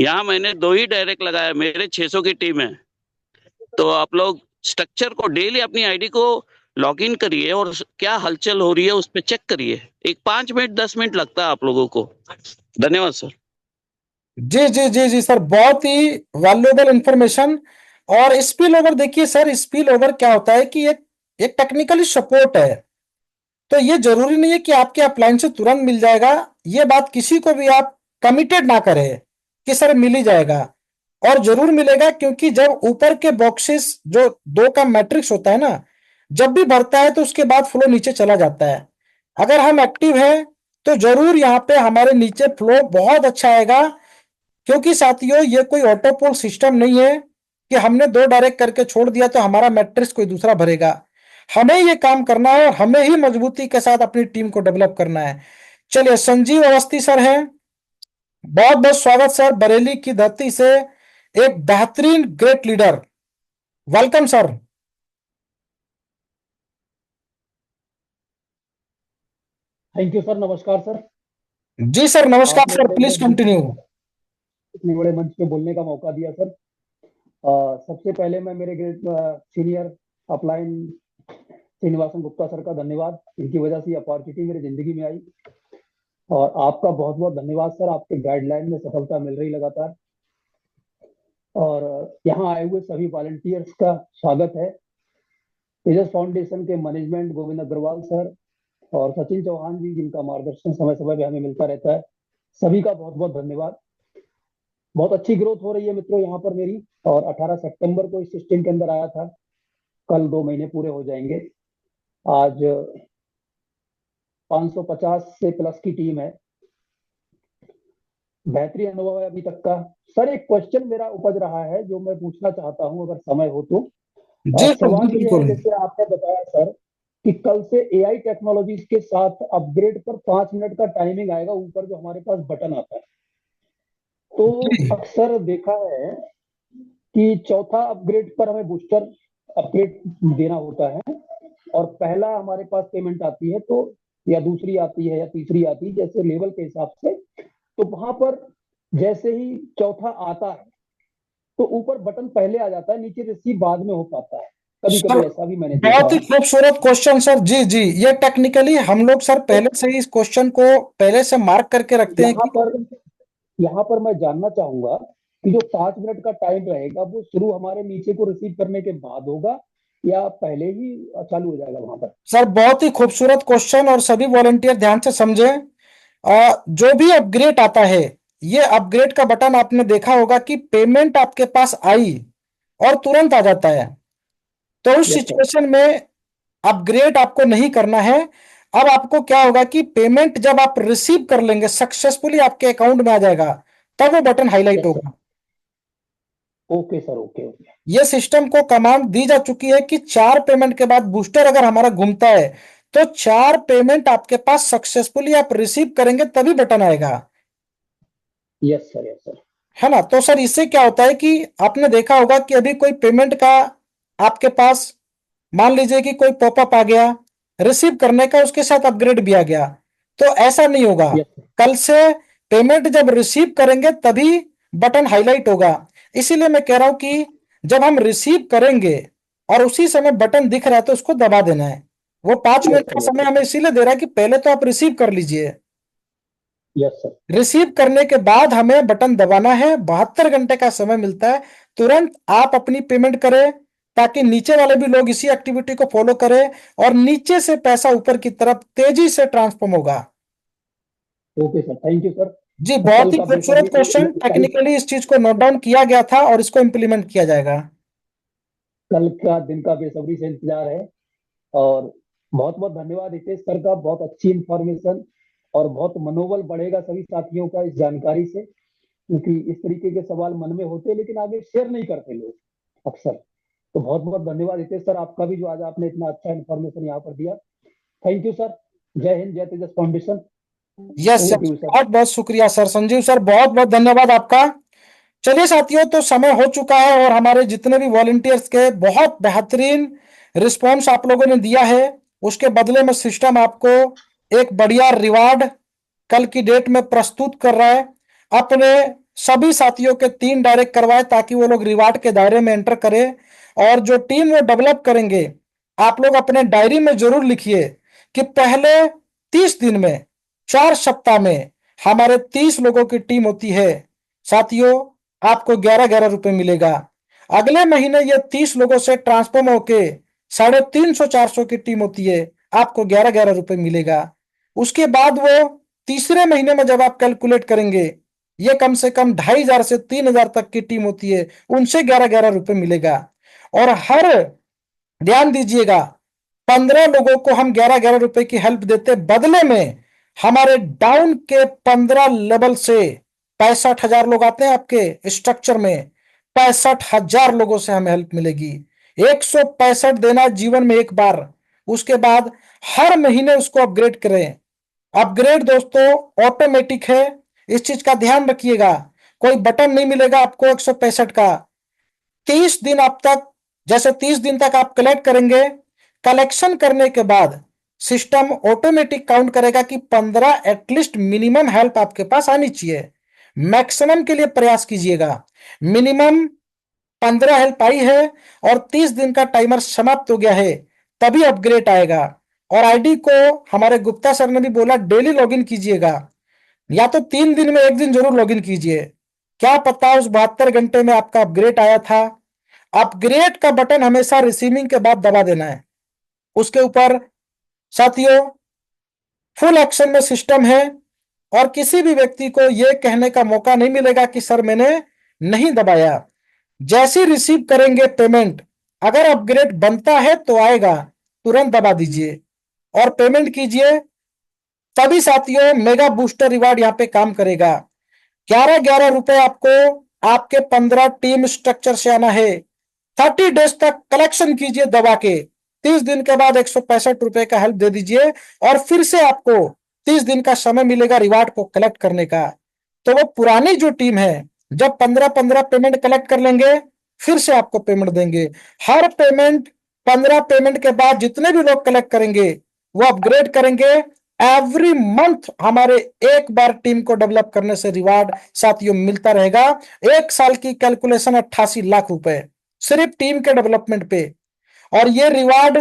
यहाँ मैंने 2 ही डायरेक्ट लगाया, मेरे 600 की टीम है। तो आप लोग स्ट्रक्चर को डेली अपनी आईडी को लॉगिन करिए और क्या हलचल हो रही है उस पर चेक करिए। एक 5 मिनट 10 मिनट लगता है आप लोगों को। धन्यवाद सर। जी जी जी जी सर, बहुत ही वैल्यूएबल इंफॉर्मेशन। और स्पिल ओवर देखिए सर, स्पिल ओवर क्या होता है कि एक टेक्निकली सपोर्ट है। तो ये जरूरी नहीं है कि आपके अप्लायंस से तुरंत मिल जाएगा। ये बात किसी को भी आप कमिटेड ना करें कि सर मिल ही जाएगा। और जरूर मिलेगा, क्योंकि जब ऊपर के बॉक्सेस जो 2 का मैट्रिक्स होता है ना, जब भी भरता है तो उसके बाद फ्लो नीचे चला जाता है। अगर हम एक्टिव हैं तो जरूर यहाँ पे हमारे नीचे फ्लो बहुत अच्छा आएगा। क्योंकि साथियों, ये कोई ऑटोपोल सिस्टम नहीं है कि हमने 2 डायरेक्ट करके छोड़ दिया तो हमारा मैट्रिक्स कोई दूसरा भरेगा। हमें ये काम करना है और हमें ही मजबूती के साथ अपनी टीम को डेवलप करना है। चलिए, संजीव अवस्थी सर हैं, बहुत बहुत स्वागत सर, बरेली की धरती से एक बेहतरीन great leader. Welcome sir. Thank you sir. नमस्कार सर। जी सर, नमस्कार आपने सर, बड़े प्लीज कंटिन्यू। इतने बड़े मंच पे बोलने का मौका दिया सर। सबसे पहले मैं मेरे great senior upline Srinivasan Gupta sir का धन्यवाद। इनकी वजह से ये अपॉर्चुनिटी मेरी जिंदगी में आई। और आपका बहुत बहुत धन्यवाद सर, आपके गाइडलाइन में सफलता मिल रही लगातार। और यहाँ आए हुए सभी वॉलंटियर्स का स्वागत है। तेजस फाउंडेशन के मैनेजमेंट गोविंद अग्रवाल सर और सचिन चौहान जी, जिनका मार्गदर्शन समय समय पे हमें मिलता रहता है, सभी का बहुत बहुत धन्यवाद। बहुत अच्छी ग्रोथ हो रही है मित्रों यहाँ पर मेरी। और 18 सितंबर को इस सिस्टम के अंदर आया था, कल 2 महीने पूरे हो जाएंगे। आज 550 से प्लस की टीम है। बेहतरीन अनुभव है अभी तक का। सर एक क्वेश्चन मेरा उपज रहा है जो मैं पूछना चाहता हूं, अगर समय हो तो। जी सर, जी सवाल ये है, बिल्कुल। जैसे आपने बताया सर कि कल से एआई टेक्नोलॉजीज के साथ अपग्रेड पर 5 मिनट का टाइमिंग आएगा, ऊपर जो हमारे पास बटन आता है। तो जी अक्सर देखा है कि चौथा अपग्रेड पर हमें बूस्टर अपग्रेड देना होता है, और पहला हमारे पास पेमेंट आती है तो, या दूसरी आती है या तीसरी आती है, जैसे लेवल के हिसाब से। तो वहां पर जैसे ही चौथा आता है तो ऊपर बटन पहले आ जाता है, नीचे रिसीव बाद में हो पाता है। कभी सर, कभी ऐसा भी मैंने देखा बहुत ही है। खूबसूरत क्वेश्चन सर। जी जी, ये टेक्निकली हम लोग सर तो पहले से ही इस क्वेश्चन को पहले से मार्क करके रखते हैं यहाँ कि पर यहाँ पर मैं जानना चाहूंगा कि जो 5 मिनट का टाइम रहेगा वो शुरू हमारे नीचे को रिसीव करने के बाद होगा या पहले ही चालू हो जाएगा वहां पर? सर बहुत ही खूबसूरत क्वेश्चन, और सभी वॉलंटियर ध्यान से समझें। जो भी अपग्रेड आता है, ये अपग्रेड का बटन आपने देखा होगा कि पेमेंट आपके पास आई और तुरंत आ जाता है। तो उस Yes, sir. सिचुएशन में अपग्रेड आपको नहीं करना है। अब आपको क्या होगा कि पेमेंट जब आप रिसीव कर लेंगे, सक्सेसफुली आपके अकाउंट में आ जाएगा, तब वो बटन हाईलाइट Yes, sir. होगा। Okay sir, okay okay. ये सिस्टम को कमांड दी जा चुकी है कि 4 पेमेंट के बाद बूस्टर अगर हमारा घूमता है तो 4 पेमेंट आपके पास सक्सेसफुली आप रिसीव करेंगे तभी बटन आएगा। Yes sir, yes sir. है ना। तो सर इससे क्या होता है कि आपने देखा होगा कि अभी कोई पेमेंट का आपके पास, मान लीजिए कि कोई पॉपअप आ गया रिसीव करने का, उसके साथ अपग्रेड भी आ गया, तो ऐसा नहीं होगा। Yes sir. कल से पेमेंट जब रिसीव करेंगे तभी बटन हाईलाइट होगा। इसीलिए मैं कह रहा हूं कि जब हम रिसीव करेंगे और उसी समय बटन दिख रहा है तो उसको दबा देना है। वो 5 मिनट का समय हमें इसीलिए दे रहा है कि पहले तो आप रिसीव कर लीजिए। Yes sir. रिसीव करने के बाद हमें बटन दबाना है। 72 घंटे का समय मिलता है, तुरंत आप अपनी पेमेंट करें ताकि नीचे वाले भी लोग इसी एक्टिविटी को फॉलो करें और नीचे से पैसा ऊपर की तरफ तेजी से ट्रांसफॉर्म होगा। Okay sir, thank you sir. जी तो बहुत कल ही का खूबसूरत बेसब्री क्वेश्चन, से टेक्निकली इस चीज को नोट डाउन किया गया था और इसको इम्प्लीमेंट किया जाएगा। कल का दिन का बेसब्री से इंतजार है। और बहुत बहुत धन्यवाद हितेश सर का, बहुत अच्छी इंफॉर्मेशन और बहुत मनोबल बढ़ेगा सभी साथियों का इस जानकारी से, क्योंकि इस तरीके के सवाल मन में होते हैं लेकिन आगे शेयर नहीं करते लोग अक्सर। तो बहुत बहुत धन्यवाद हितेश सर आपका भी, जो आज आपने इतना अच्छा इंफॉर्मेशन यहाँ पर दिया। Thank you sir. जय हिंद, जय Tejas foundation. Yes over sir, to you sir. बहुत बहुत शुक्रिया सर। संजीव सर बहुत बहुत धन्यवाद आपका। चलिए साथियों, तो समय हो चुका है और हमारे जितने भी वॉलंटियर्स के बहुत बेहतरीन रिस्पॉन्स आप लोगों ने दिया है, उसके बदले में सिस्टम आपको एक बढ़िया रिवार्ड कल की डेट में प्रस्तुत कर रहा है। अपने सभी साथियों के 3 डायरेक्ट करवाए ताकि वो लोग रिवार्ड के दायरे में एंटर करें। और जो टीम वो डेवलप करेंगे, आप लोग अपने डायरी में जरूर लिखिए कि पहले 30 दिन में, 4 सप्ताह में हमारे 30 लोगों की टीम होती है। साथियों आपको 11-11 रुपए मिलेगा। अगले महीने ये 30 लोगों से ट्रांसफॉर्म होके 350-400 की टीम होती है, आपको 11-11 रुपए मिलेगा। उसके बाद वो तीसरे महीने में जब आप कैलकुलेट करेंगे, ये कम से कम 2500 से 3000 तक की टीम होती है, उनसे 11-11 रुपए मिलेगा। और हर, ध्यान दीजिएगा, 15 लोगों को हम 11-11 रुपए की हेल्प देते, बदले में हमारे डाउन के 15 लेवल से 65,000 लोग आते हैं आपके स्ट्रक्चर में, 65,000 लोगों से हमें हेल्प मिलेगी। 165 देना जीवन में एक बार, उसके बाद हर महीने उसको अपग्रेड करें। अपग्रेड दोस्तों ऑटोमेटिक है, इस चीज का ध्यान रखिएगा। कोई बटन नहीं मिलेगा आपको 165 का। 30 दिन आप तक, जैसे 30 दिन तक आप कलेक्ट करेंगे, कलेक्शन करने के बाद सिस्टम ऑटोमेटिक काउंट करेगा कि 15 एटलीस्ट मिनिमम हेल्प आपके पास आनी चाहिए। मैक्सिमम के लिए प्रयास कीजिएगा। मिनिमम 15 हेल्प आई है और 30 दिन का टाइमर समाप्त हो गया है, तभी अपग्रेड आएगा। और आईडी को हमारे गुप्ता सर ने भी बोला डेली लॉगिन कीजिएगा, या तो 3 दिन में 1 दिन जरूर लॉगिन कीजिए। क्या पता उस 72 घंटे में आपका अपग्रेड आया था। अपग्रेड का बटन हमेशा रिसीविंग के बाद दबा देना है। उसके ऊपर साथियों फुल एक्शन में सिस्टम है और किसी भी व्यक्ति को यह कहने का मौका नहीं मिलेगा कि सर मैंने नहीं दबाया। जैसे रिसीव करेंगे पेमेंट, अगर अपग्रेड बनता है तो आएगा, तुरंत दबा दीजिए और पेमेंट कीजिए। तभी साथियों मेगा बूस्टर रिवार्ड यहां पे काम करेगा। 11-11 रुपए आपको आपके 15 टीम स्ट्रक्चर से आना है। 30 डेज तक कलेक्शन कीजिए दबा के। 30 दिन के बाद 165 रुपए का हेल्प दे दीजिए और फिर से आपको 30 दिन का समय मिलेगा रिवार्ड को कलेक्ट करने का। तो वो पुरानी जो टीम है, जब 15-15 पेमेंट कलेक्ट कर लेंगे, फिर से आपको पेमेंट देंगे। हर पेमेंट, 15 पेमेंट के बाद जितने भी लोग कलेक्ट करेंगे वो अपग्रेड करेंगे। एवरी मंथ हमारे एक बार टीम को डेवलप करने से रिवार्ड साथियों मिलता रहेगा। 1 साल की कैलकुलेशन 88 लाख रुपए सिर्फ टीम के डेवलपमेंट पे। और ये रिवार्ड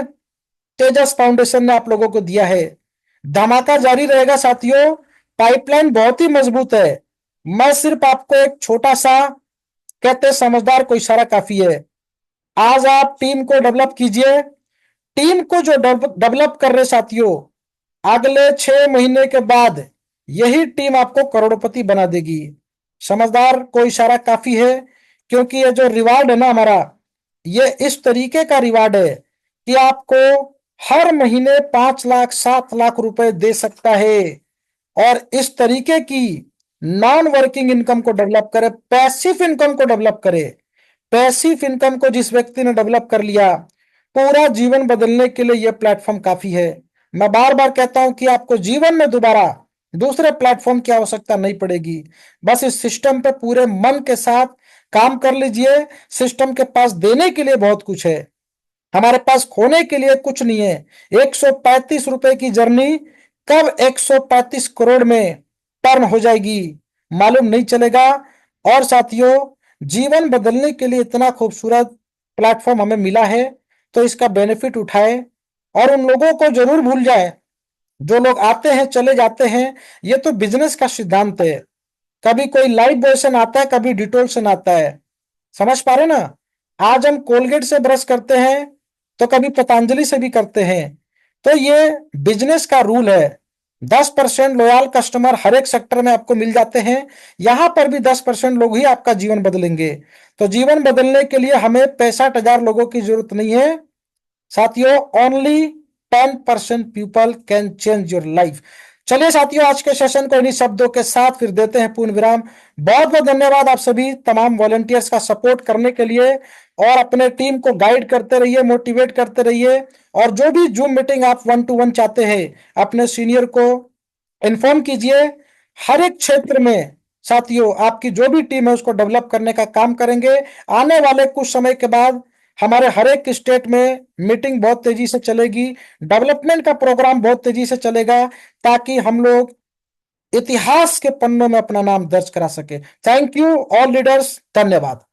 तेजस फाउंडेशन ने आप लोगों को दिया है। धमाका जारी रहेगा साथियों, पाइपलाइन बहुत ही मजबूत है। मैं सिर्फ आपको एक छोटा सा कहते हैं समझदार को इशारा काफी है। आज आप टीम को डेवलप कीजिए। टीम को जो डेवलप कर रहे साथियों, अगले 6 महीने के बाद यही टीम आपको करोड़पति बना देगी। समझदार को इशारा काफी है, क्योंकि ये जो रिवार्ड है ना हमारा, ये इस तरीके का रिवार्ड है कि आपको हर महीने 5 लाख 7 लाख रुपए दे सकता है। और इस तरीके की नॉन वर्किंग इनकम को डेवलप करे, पैसिव इनकम को डेवलप करे। पैसिव इनकम को जिस व्यक्ति ने डेवलप कर लिया, पूरा जीवन बदलने के लिए यह प्लेटफॉर्म काफी है। मैं बार बार कहता हूं कि आपको जीवन में दोबारा दूसरे प्लेटफॉर्म की आवश्यकता नहीं पड़ेगी। बस इस सिस्टम पे पूरे मन के साथ काम कर लीजिए। सिस्टम के पास देने के लिए बहुत कुछ है, हमारे पास खोने के लिए कुछ नहीं है। 135 रुपए की जर्नी कब 135 करोड़ में टर्न हो जाएगी मालूम नहीं चलेगा। और साथियों, जीवन बदलने के लिए इतना खूबसूरत प्लेटफॉर्म हमें मिला है, तो इसका बेनिफिट उठाए और उन लोगों को जरूर भूल जाए जो लोग आते हैं चले जाते हैं। ये तो बिजनेस का सिद्धांत है, कभी कोई लाइफ बॉय से आता है, कभी डिटोल से आता है। समझ पा रहे ना? आज हम कोलगेट से ब्रश करते हैं तो कभी पतंजलि से भी करते हैं। तो ये बिजनेस का रूल है। 10% लॉयल कस्टमर हर एक सेक्टर में आपको मिल जाते हैं। यहां पर भी 10% लोग ही आपका जीवन बदलेंगे। तो जीवन बदलने के लिए हमें 65,000 लोगों की जरूरत नहीं है साथियों, only 10% people can change your life. चलिए साथियों, आज के सेशन को इन्हीं शब्दों के साथ फिर देते हैं पूर्ण विराम। बहुत बहुत धन्यवाद आप सभी तमाम वॉलंटियर्स का सपोर्ट करने के लिए, और अपने टीम को गाइड करते रहिए, मोटिवेट करते रहिए। और जो भी जूम मीटिंग आप 1 to 1 चाहते हैं, अपने सीनियर को इन्फॉर्म कीजिए। हर एक क्षेत्र में साथियों आपकी जो भी टीम है उसको डेवलप करने का काम करेंगे। आने वाले कुछ समय के बाद हमारे हर एक स्टेट में मीटिंग बहुत तेजी से चलेगी, डेवलपमेंट का प्रोग्राम बहुत तेजी से चलेगा, ताकि हम लोग इतिहास के पन्नों में अपना नाम दर्ज करा सके। थैंक यू ऑल लीडर्स, धन्यवाद।